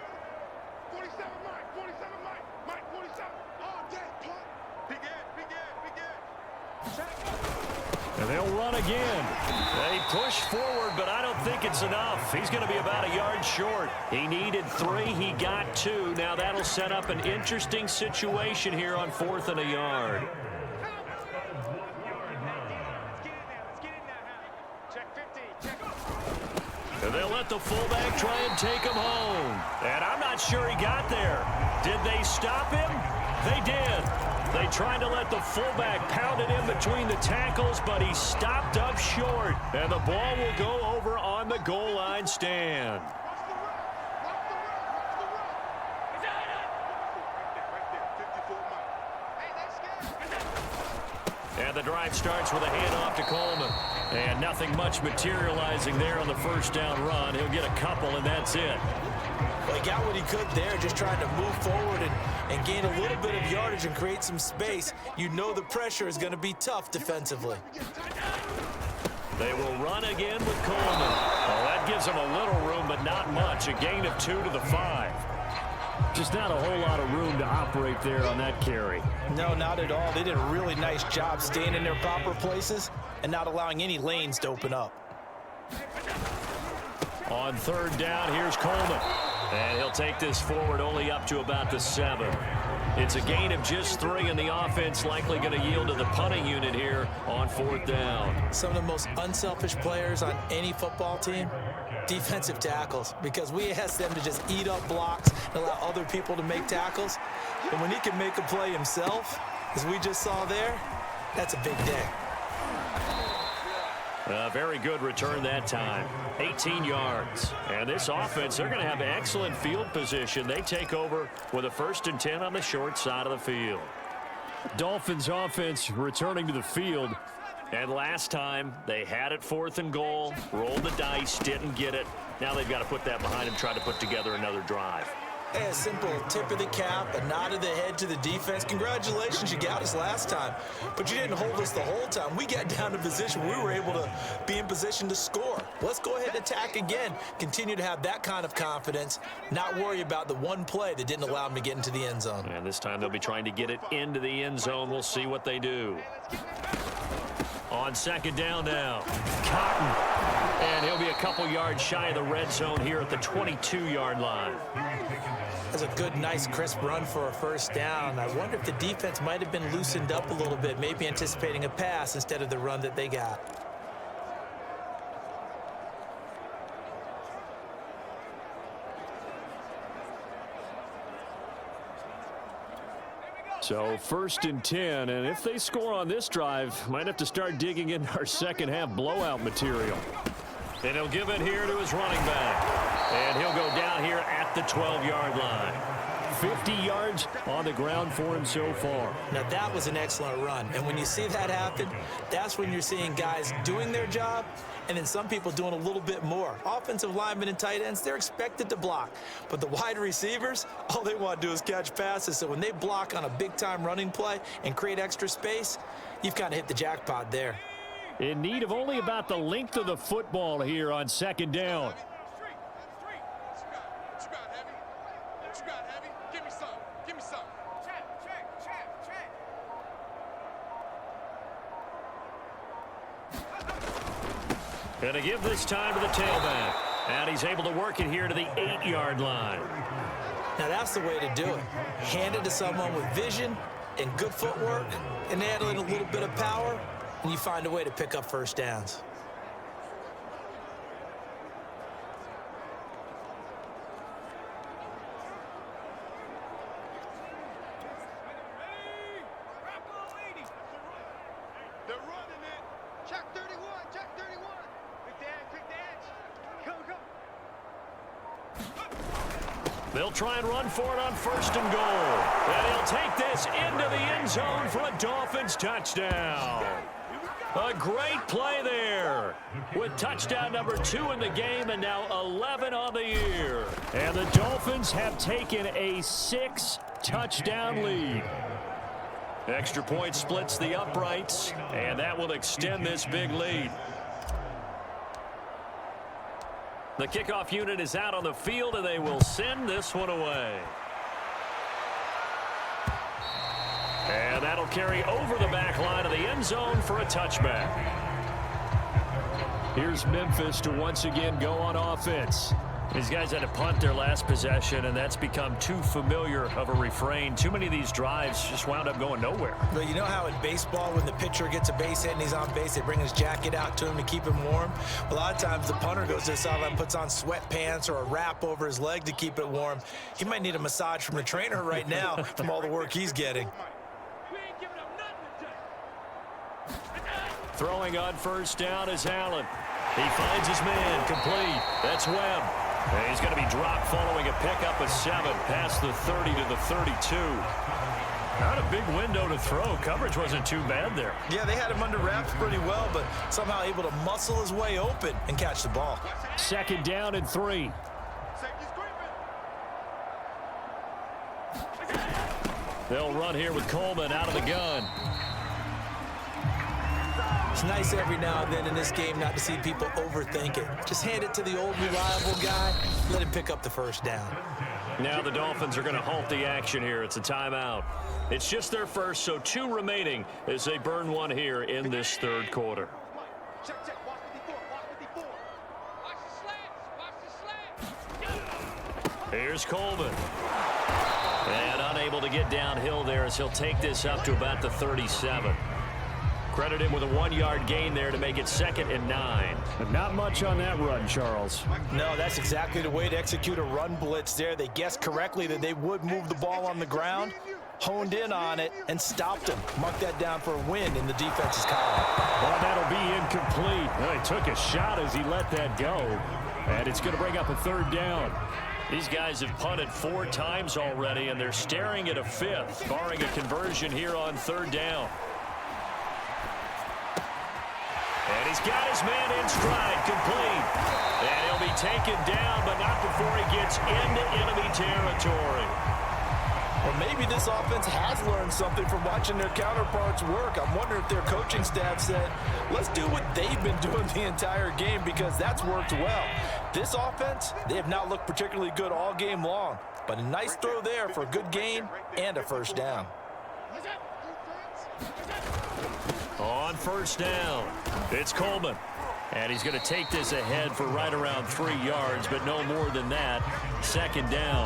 Speaker 6: 47 Mike. Mike 47. Oh, dead punt. Big Ed.
Speaker 2: And they'll run again. They push forward, but I don't think it's enough. He's going to be about a yard short. He needed 3. He got 2. Now that'll set up an interesting situation here on 4th and a yard. And they'll let the fullback try and take him home. And I'm not sure he got there. Did they stop him? They did. They tried to let the fullback pound it in between the tackles, but he stopped up short. And the ball will go over on the goal line stand. And the drive starts with a handoff to Coleman. And nothing much materializing there on the 1st down run. He'll get a couple, and that's it.
Speaker 3: Well, he got what he could there, just trying to move forward and gain a little bit of yardage and create some space. You know the pressure is going to be tough defensively.
Speaker 2: They will run again with Coleman. Well, that gives them a little room, but not much. A gain of 2 to the 5. Just not a whole lot of room to operate there on that carry.
Speaker 5: No, not at all. They did a really nice job staying in their proper places and not allowing any lanes to open up.
Speaker 2: On third down, here's Coleman. And he'll take this forward only up to about the 7. It's a gain of just 3, and the offense likely going to yield to the punting unit here on 4th down.
Speaker 5: Some of the most unselfish players on any football team, defensive tackles, because we ask them to just eat up blocks and allow other people to make tackles. And when he can make a play himself, as we just saw there, that's a big day.
Speaker 2: A very good return that time. 18 yards. And this offense, they're going to have excellent field position. They take over with a 1st and 10 on the short side of the field. Dolphins offense returning to the field. And last time, they had it 4th and goal, rolled the dice, didn't get it. Now they've got to put that behind them, try to put together another drive.
Speaker 5: Hey, a simple tip of the cap, a nod of the head to the defense. Congratulations, you got us last time. But you didn't hold us the whole time. We got down to position. We were able to be in position to score. Let's go ahead and attack again. Continue to have that kind of confidence. Not worry about the one play that didn't allow them to get into the end zone.
Speaker 2: And this time they'll be trying to get it into the end zone. We'll see what they do. On 2nd down now, Cotton. And he'll be a couple yards shy of the red zone here at the 22-yard line.
Speaker 5: That's a good, nice, crisp run for a 1st down. I wonder if the defense might have been loosened up a little bit, maybe anticipating a pass instead of the run that they got.
Speaker 2: So 1st and 10, and if they score on this drive, might have to start digging in our second half blowout material. And he'll give it here to his running back. And he'll go down here at the 12-yard line. 50 yards on the ground for him so far.
Speaker 5: Now that was an excellent run. And when you see that happen, that's when you're seeing guys doing their job and then some people doing a little bit more. Offensive linemen and tight ends, they're expected to block. But the wide receivers, all they want to do is catch passes. So when they block on a big-time running play and create extra space, you've kind of hit the jackpot there.
Speaker 2: In need of only about the length of the football here on 2nd down. Going to give this time to the tailback. And he's able to work it here to the 8-yard line.
Speaker 5: Now that's the way to do it. Hand it to someone with vision and good footwork and add in a little bit of power, and you find a way to pick up 1st downs.
Speaker 6: They're running it. Check 31. Check 31. Quick the edge. Go, go.
Speaker 2: They'll try and run for it on 1st and goal. And he'll take this into the end zone for a Dolphins touchdown. A great play there with touchdown number 2 in the game and now 11 on the year. And the Dolphins have taken a 6-touchdown lead. Extra point splits the uprights, and that will extend this big lead. The kickoff unit is out on the field, and they will send this one away. And that'll carry over the back line of the end zone for a touchback. Here's Memphis to once again go on offense. These guys had to punt their last possession, and that's become too familiar of a refrain. Too many of these drives just wound up going nowhere.
Speaker 5: But you know how in baseball, when the pitcher gets a base hit and he's on base, they bring his jacket out to him to keep him warm? A lot of times the punter goes to the sideline, puts on sweatpants or a wrap over his leg to keep it warm. He might need a massage from the trainer right now from all the work he's getting.
Speaker 2: Throwing on 1st down is Allen. He finds his man, complete. That's Webb. And he's going to be dropped following a pickup of 7 past the 30 to the 32. Not a big window to throw. Coverage wasn't too bad there.
Speaker 5: Yeah, they had him under wraps pretty well, but somehow able to muscle his way open and catch the ball.
Speaker 2: 2nd down and 3. They'll run here with Coleman out of the gun.
Speaker 5: It's nice every now and then in this game not to see people overthink it. Just hand it to the old reliable guy, let him pick up the 1st down.
Speaker 2: Now the Dolphins are going to halt the action here. It's a timeout. It's just their first, so 2 remaining as they burn one here in this third quarter. Here's Coleman. And unable to get downhill there as he'll take this up to about the 37. Credit him with a 1-yard gain there to make it 2nd and 9.
Speaker 8: Not much on that run, Charles.
Speaker 5: No, that's exactly the way to execute a run blitz there. They guessed correctly that they would move the ball on the ground, honed in on it, and stopped him. Mark that down for a win in the defense's column.
Speaker 8: Well, that'll be incomplete. Well, he took a shot as he let that go, and it's going to bring up a 3rd down.
Speaker 2: These guys have punted 4 times already, and they're staring at a 5th, barring a conversion here on 3rd down. And he's got his man in stride, complete. And he'll be taken down, but not before he gets into enemy territory.
Speaker 5: Or maybe this offense has learned something from watching their counterparts work. I'm wondering if their coaching staff said, let's do what they've been doing the entire game, because that's worked well. This offense, they have not looked particularly good all game long, but a nice throw there for a good gain and a 1st down.
Speaker 2: On 1st down, it's Coleman. And he's going to take this ahead for right around 3 yards, but no more than that. 2nd down.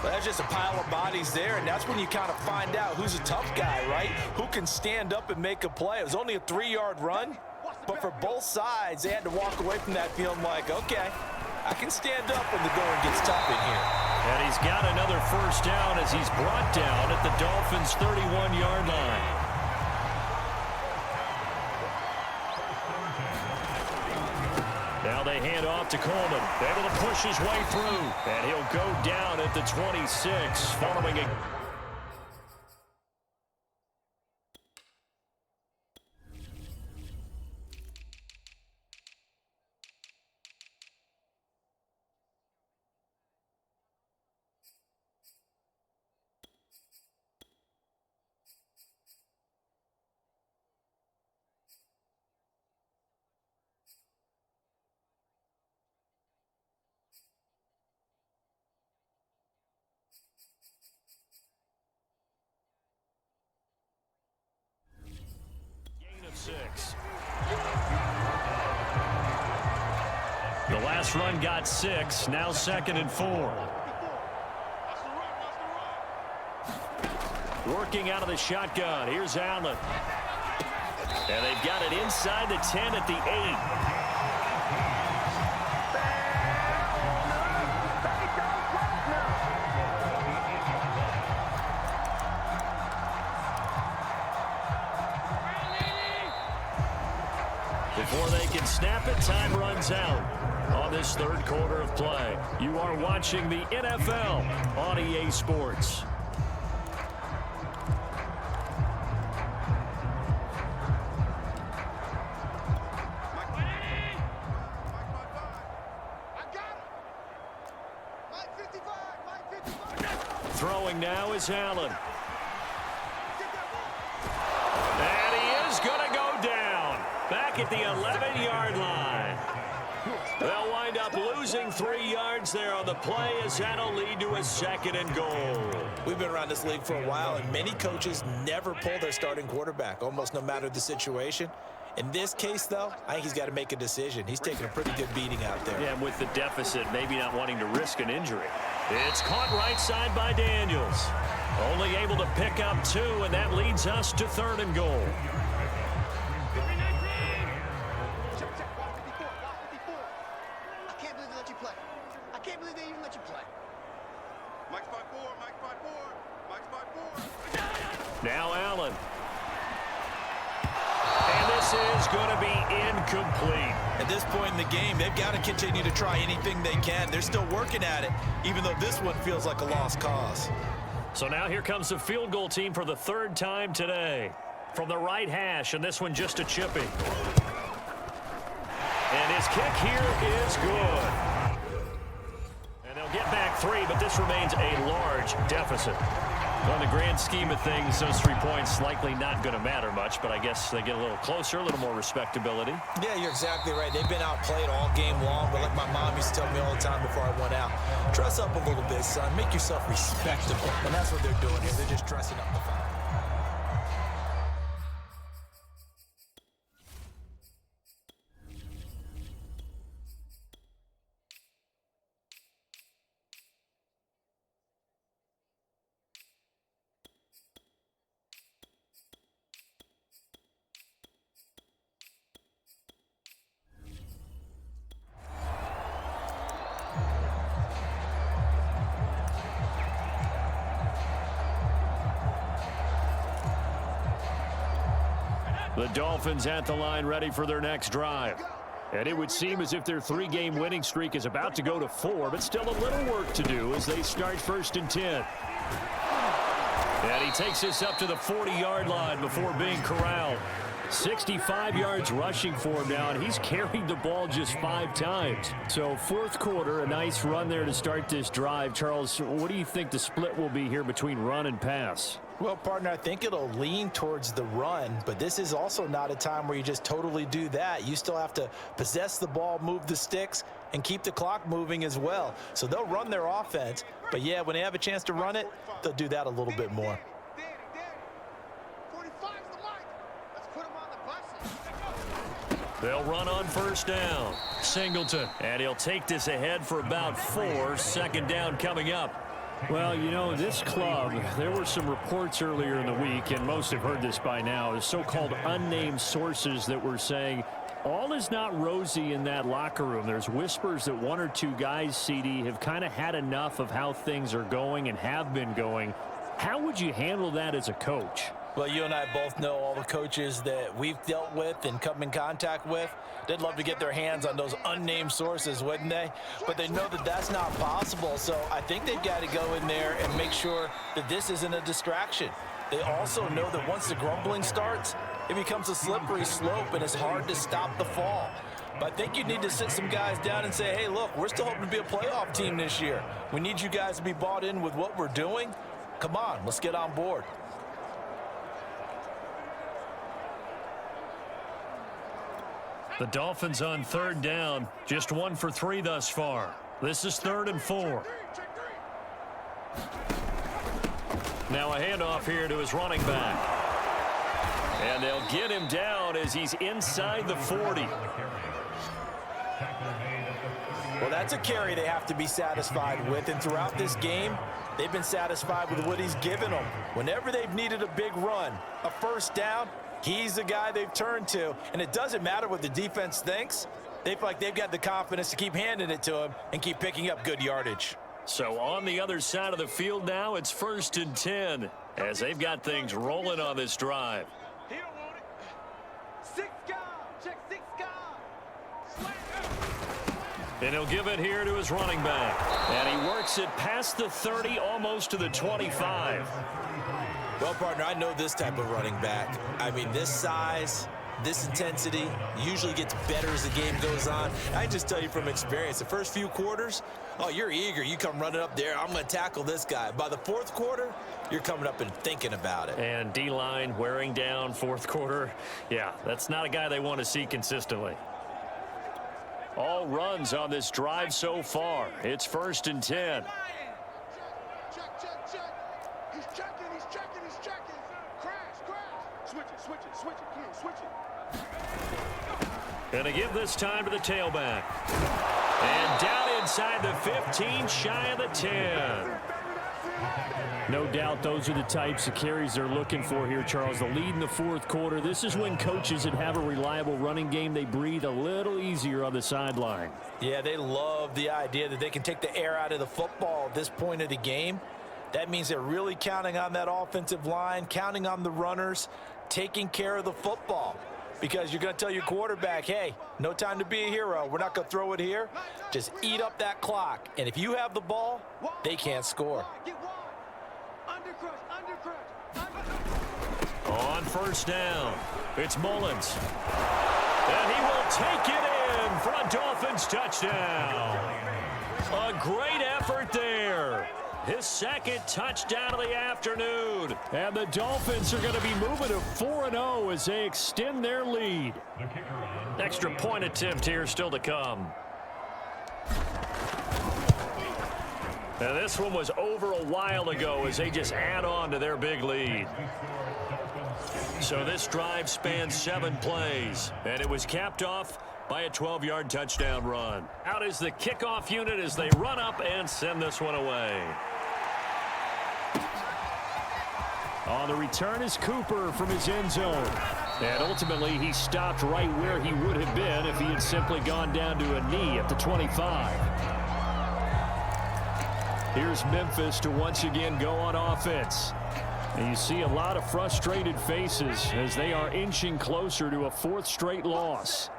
Speaker 5: Well, that's just a pile of bodies there, and that's when you kind of find out who's a tough guy, right? Who can stand up and make a play. It was only a 3-yard run, but for both sides, they had to walk away from that feeling like, okay, I can stand up when the going gets tough in here.
Speaker 2: And he's got another 1st down as he's brought down at the Dolphins' 31-yard line. Now they hand off to Coleman, able to push his way through, and he'll go down at the 26 following a... The last run got 6, now 2nd and 4. Working out of the shotgun, here's Allen. And they've got it inside the 10 at the 8. Before they can snap it, time runs out on this 3rd quarter of play. You are watching the NFL on EA Sports. Throwing now is Allen. And he is going to go down. Back at the 11-yard line. They'll wind up losing 3 yards there on the play as that'll lead to a 2nd and goal.
Speaker 5: We've been around this league for a while, and many coaches never pull their starting quarterback, almost no matter the situation. In this case, though, I think he's got to make a decision. He's taking a pretty good beating out there.
Speaker 2: Yeah, and with the deficit, maybe not wanting to risk an injury. It's caught right side by Daniels. Only able to pick up 2, and that leads us to 3rd and goal. Now Allen. And this is going to be incomplete.
Speaker 5: At this point in the game, they've got to continue to try anything they can. They're still working at it, even though this one feels like a lost cause.
Speaker 2: So now here comes the field goal team for the 3rd time today. From the right hash, and this one just a chippy. And his kick here is good. And they'll get back 3, but this remains a large deficit.
Speaker 8: Well, in the grand scheme of things, those 3 points likely not going to matter much, but I guess they get a little closer, a little more respectability.
Speaker 3: Yeah, you're exactly right. They've been outplayed all game long, but like my mom used to tell me all the time before I went out, dress up a little bit, son. Make yourself respectable. And that's what they're doing here. They're just dressing up the fight.
Speaker 8: The Dolphins at the line, ready for their next drive. And it would seem as if their 3-game winning streak is about to go to 4, but still a little work to do as they start 1st and 10. And he takes this up to the 40-yard line before being corralled. 65 yards rushing for him now, and he's carried the ball just 5 times. So 4th quarter, a nice run there to start this drive. Charles, what do you think the split will be here between run and pass?
Speaker 5: Well, partner, I think it'll lean towards the run, but this is also not a time where you just totally do that. You still have to possess the ball, move the sticks, and keep the clock moving as well. So they'll run their offense, but yeah, when they have a chance to run it, they'll do that a little bit more.
Speaker 8: They'll run on 1st down. Singleton, and he'll take this ahead for about 4. 2nd down coming up.
Speaker 2: Well, you know, this club, there were some reports earlier in the week, and most have heard this by now, the so-called unnamed sources that were saying all is not rosy in that locker room. There's whispers that 1 or 2 guys, CD, have kind of had enough of how things are going and have been going. How would you handle that as a coach?
Speaker 5: Well, you and I both know all the coaches that we've dealt with and come in contact with. They'd love to get their hands on those unnamed sources, wouldn't they? But they know that that's not possible, so I think they've got to go in there and make sure that this isn't a distraction. They also know that once the grumbling starts, it becomes a slippery slope and it's hard to stop the fall. But I think you need to sit some guys down and say, hey, look, we're still hoping to be a playoff team this year. We need you guys to be bought in with what we're doing. Come on, let's get on board.
Speaker 8: The Dolphins on 3rd down, just 1 for 3 thus far. This is 3rd and 4. Now a handoff here to his running back. And they'll get him down as he's inside the 40.
Speaker 5: Well, that's a carry they have to be satisfied with, and throughout this game, they've been satisfied with what he's given them. Whenever they've needed a big run, a 1st down, he's the guy they've turned to, and it doesn't matter what the defense thinks. They feel like they've got the confidence to keep handing it to him and keep picking up good yardage.
Speaker 8: So on the other side of the field now, it's 1st and 10 as they've got things rolling on this drive.
Speaker 6: He don't want it. 6 guys. Check 6 guys.
Speaker 8: And he'll give it here to his running back. And he works it past the 30, almost to the 25.
Speaker 3: Well, partner, I know this type of running back. I mean, this size, this intensity usually gets better as the game goes on. I just tell you from experience, the first few quarters, oh, you're eager. You come running up there, I'm going to tackle this guy. By the 4th quarter, you're coming up and thinking about it.
Speaker 8: And D-line wearing down 4th quarter. Yeah, that's not a guy they want to see consistently. All runs on this drive so far. It's 1st and 10.
Speaker 6: Check, check, check. He's checking, he's checking, he's checking. Crash, crash. Switch it, kid, switch it.
Speaker 8: Gonna give this time to the tailback. And down inside the 15, shy of the 10.
Speaker 2: No doubt those are the types of carries they're looking for here, Charles. The lead in the 4th quarter. This is when coaches that have a reliable running game, they breathe a little easier on the sideline.
Speaker 5: Yeah, they love the idea that they can take the air out of the football at this point of the game. That means they're really counting on that offensive line, counting on the runners, taking care of the football. Because you're going to tell your quarterback, hey, no time to be a hero. We're not going to throw it here. Just eat up that clock. And if you have the ball, they can't score.
Speaker 8: On 1st down, it's Mullins. And he will take it in for a Dolphins touchdown. A great effort there.
Speaker 2: His second touchdown of the afternoon.
Speaker 8: And the Dolphins are going to be moving to 4-0 as they extend their lead.
Speaker 2: Extra point attempt here still to come. And this one was over a while ago as they just add on to their big lead. So this drive spans 7 plays, and it was capped off by a 12-yard touchdown run. Out is the kickoff unit as they run up and send this one away.
Speaker 8: On the return is Cooper from his end zone. And ultimately, he stopped right where he would have been if he had simply gone down to a knee at the 25. Here's Memphis to once again go on offense. And you see a lot of frustrated faces as they are inching closer to a 4th straight loss.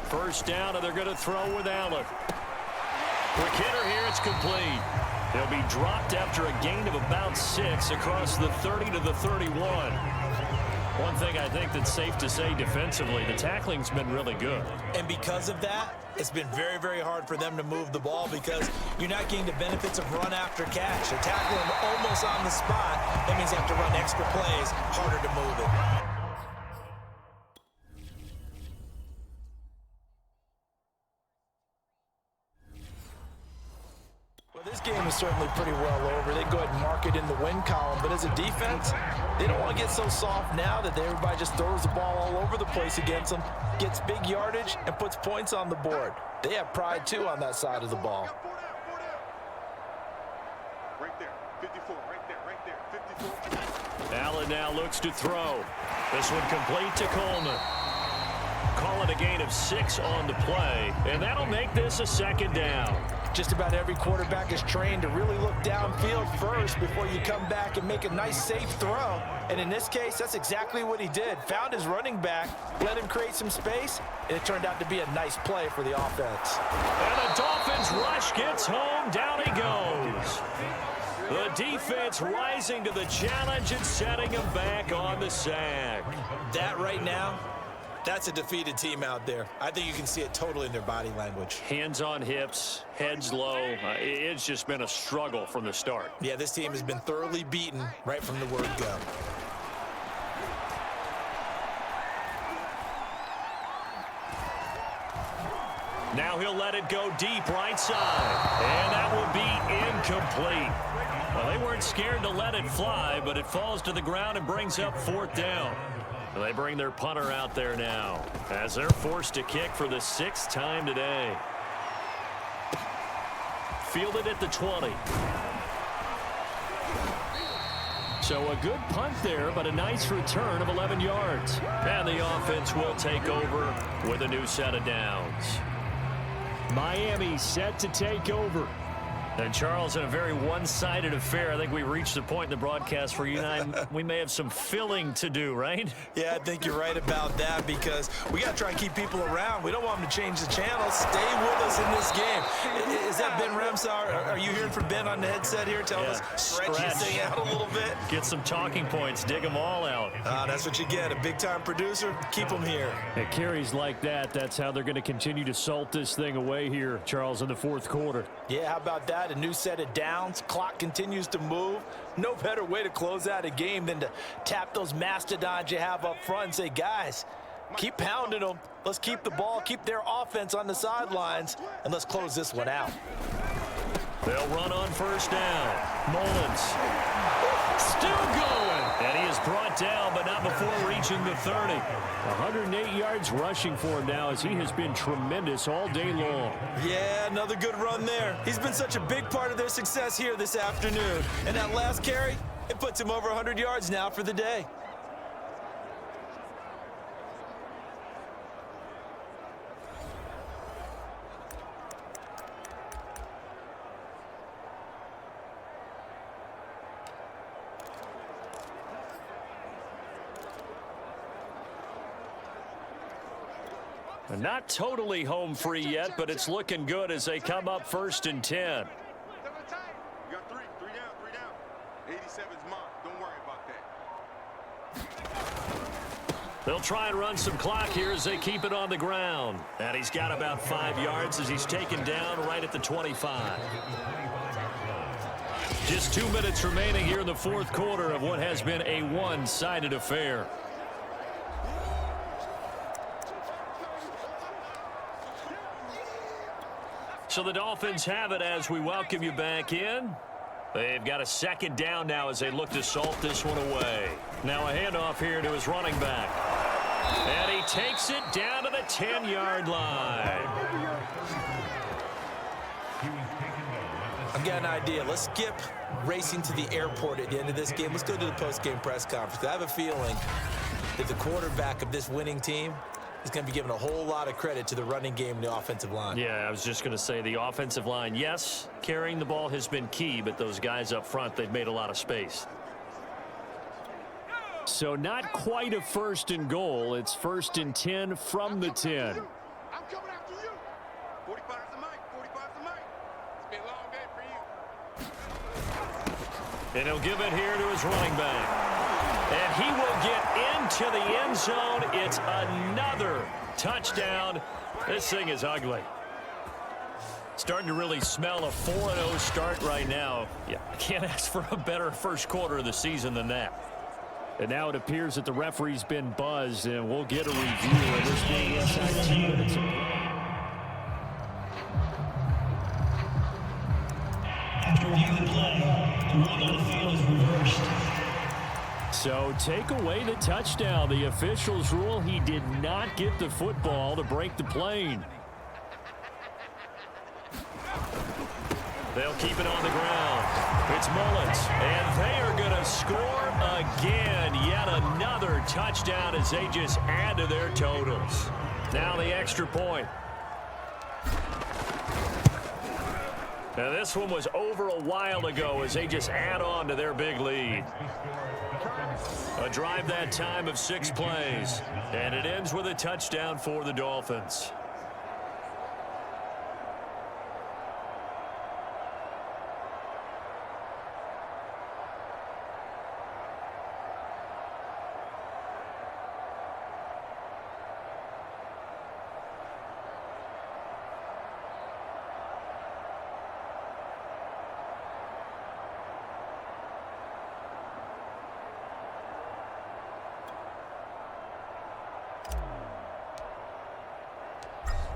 Speaker 2: First down, and they're going to throw with Allen. Quick hitter here, it's complete. They'll be dropped after a gain of about 6 across the 30 to the 31. One thing I think that's safe to say defensively, the tackling's been really good.
Speaker 3: And because of that, it's been very, very hard for them to move the ball because you're not getting the benefits of run after catch. They're tackling almost on the spot. That means they have to run extra plays, harder to move it.
Speaker 5: This game is certainly pretty well over. They go ahead and mark it in the win column. But as a defense, they don't want to get so soft now that everybody just throws the ball all over the place against them, gets big yardage, and puts points on the board. They have pride, too, on that side of the ball.
Speaker 6: Right there, 54, right there, 54.
Speaker 2: Allen now looks to throw. This one complete to Coleman. Call it a gain of 6 on the play, and that'll make this a 2nd down.
Speaker 5: Just about every quarterback is trained to really look downfield first before you come back and make a nice, safe throw. And in this case, that's exactly what he did. Found his running back, let him create some space, and it turned out to be a nice play for the offense.
Speaker 2: And the Dolphins rush gets home. Down he goes. The defense rising to the challenge and setting him back on the sack.
Speaker 3: That right now, that's a defeated team out there. I think you can see it totally in their body language.
Speaker 2: Hands on hips, heads low. It's just been a struggle from the start.
Speaker 3: Yeah, this team has been thoroughly beaten right from the word go.
Speaker 2: Now he'll let it go deep right side. And that will be incomplete. Well, they weren't scared to let it fly, but it falls to the ground and brings up 4th down. They bring their punter out there now as they're forced to kick for the 6th time today. Fielded at the 20.
Speaker 8: So a good punt there, but a nice return of 11 yards.
Speaker 2: And the offense will take over with a new set of downs.
Speaker 8: Miami set to take over.
Speaker 2: And Charles, in a very one-sided affair, I think we reached the point in the broadcast where you and I, we may have some filling to do, right?
Speaker 3: Yeah, I think you're right about that because we got to try and keep people around. We don't want them to change the channel. Stay with us in this game. Is that Ben Remsar? Are you hearing from Ben on the headset here telling us stretch this thing out a little bit?
Speaker 2: Get some talking points. Dig them all out.
Speaker 3: That's what you get. A big-time producer. Keep them here.
Speaker 8: At carries like that, that's how they're going to continue to salt this thing away here, Charles, in the 4th quarter.
Speaker 5: Yeah, how about that? A new set of downs. Clock continues to move. No better way to close out a game than to tap those mastodons you have up front and say, guys, keep pounding them. Let's keep the ball, keep their offense on the sidelines, and let's close this one out.
Speaker 2: They'll run on 1st down. Mullins still going. And he is brought down, but not before reaching the 30.
Speaker 8: 108 yards rushing for him now as he has been tremendous all day long.
Speaker 3: Yeah, another good run there. He's been such a big part of their success here this afternoon. And that last carry, it puts him over 100 yards now for the day.
Speaker 2: Not totally home free yet, but it's looking good as they come up 1st and 10.
Speaker 6: You got three down. 87's mine. Don't worry about that.
Speaker 8: They'll try and run some clock here as they keep it on the ground. And he's got about 5 yards as he's taken down right at the 25. Just 2 minutes remaining here in the fourth quarter of what has been a one-sided affair. So the Dolphins have it as we welcome you back in. They've got a second down now as they look to salt this one away. Now a handoff here to his running back. And he takes it down to the 10-yard line.
Speaker 3: I've got an idea. Let's skip racing to the airport at the end of this game. Let's go to the post-game press conference. I have a feeling that the quarterback of this winning team is going to be given a whole lot of credit to the running game and the offensive line.
Speaker 8: Yeah, I was just going to say the offensive line, yes, carrying the ball has been key, but those guys up front, they've made a lot of space. So not quite a first and goal. It's first and 10 from the 10.
Speaker 6: I'm coming after you. 45's the mic. 45's the mic. It's been a long day for you.
Speaker 8: And he'll give it here to his running back. And he will get into the end zone. It's another touchdown. This thing is ugly. Starting to really smell a 4-0 start right now. Yeah, I can't ask for a better first quarter of the season than that. And now it appears that the referee's been buzzed, and we'll get a review of this being inside 2 minutes of play.
Speaker 9: After review the play, the rule on the field is reversed.
Speaker 8: So take away the touchdown. The officials rule he did not get the football to break the plane. They'll keep it on the ground. It's Mullins, and they are going to score again. Yet another touchdown as they just add to their totals. Now the extra point. Now this one was over a while ago as they just add on to their big lead. A drive that time of 6 plays, and it ends with a touchdown for the Dolphins.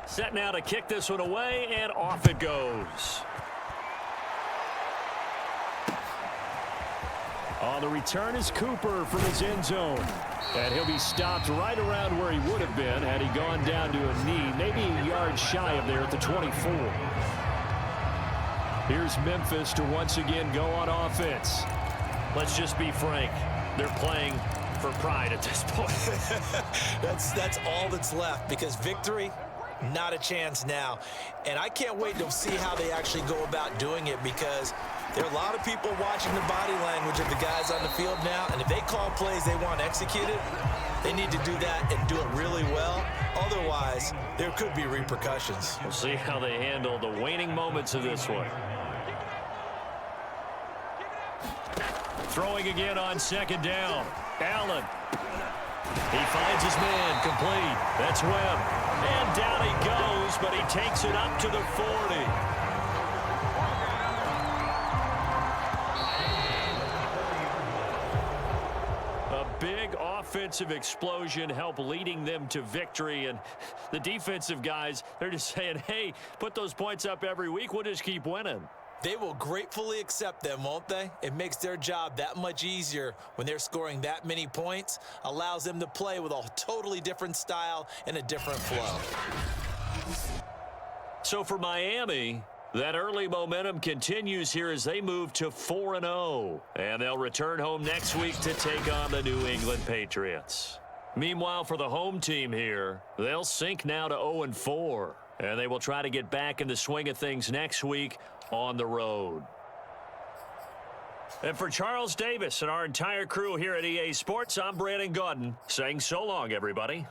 Speaker 8: Set now to kick this one away, and off it goes. On the return is Cooper from his end zone. And he'll be stopped right around where he would have been had he gone down to a knee, maybe a yard shy of there at the 24. Here's Memphis to once again go on offense. Let's just be frank. They're playing for pride at this point.
Speaker 3: That's all that's left, because victory, not a chance now. And I can't wait to see how they actually go about doing it, because there are a lot of people watching the body language of the guys on the field now, and if they call plays they want executed, they need to do that and do it really well. Otherwise, there could be repercussions.
Speaker 8: We'll see how they handle the waning moments of this one. Throwing again on second down. Allen. He finds his man complete. That's Webb. And down he goes, but he takes it up to the 40. A big offensive explosion helped leading them to victory. And the defensive guys, they're just saying, hey, put those points up every week. We'll just keep winning.
Speaker 3: They will gratefully accept them, won't they? It makes their job that much easier when they're scoring that many points. Allows them to play with a totally different style and a different flow.
Speaker 8: So for Miami, that early momentum continues here as they move to 4-0. And they'll return home next week to take on the New England Patriots. Meanwhile, for the home team here, they'll sink now to 0-4. And they will try to get back in the swing of things next week on the road. And for Charles Davis and our entire crew here at EA Sports, I'm Brandon Gaudin saying so long, everybody.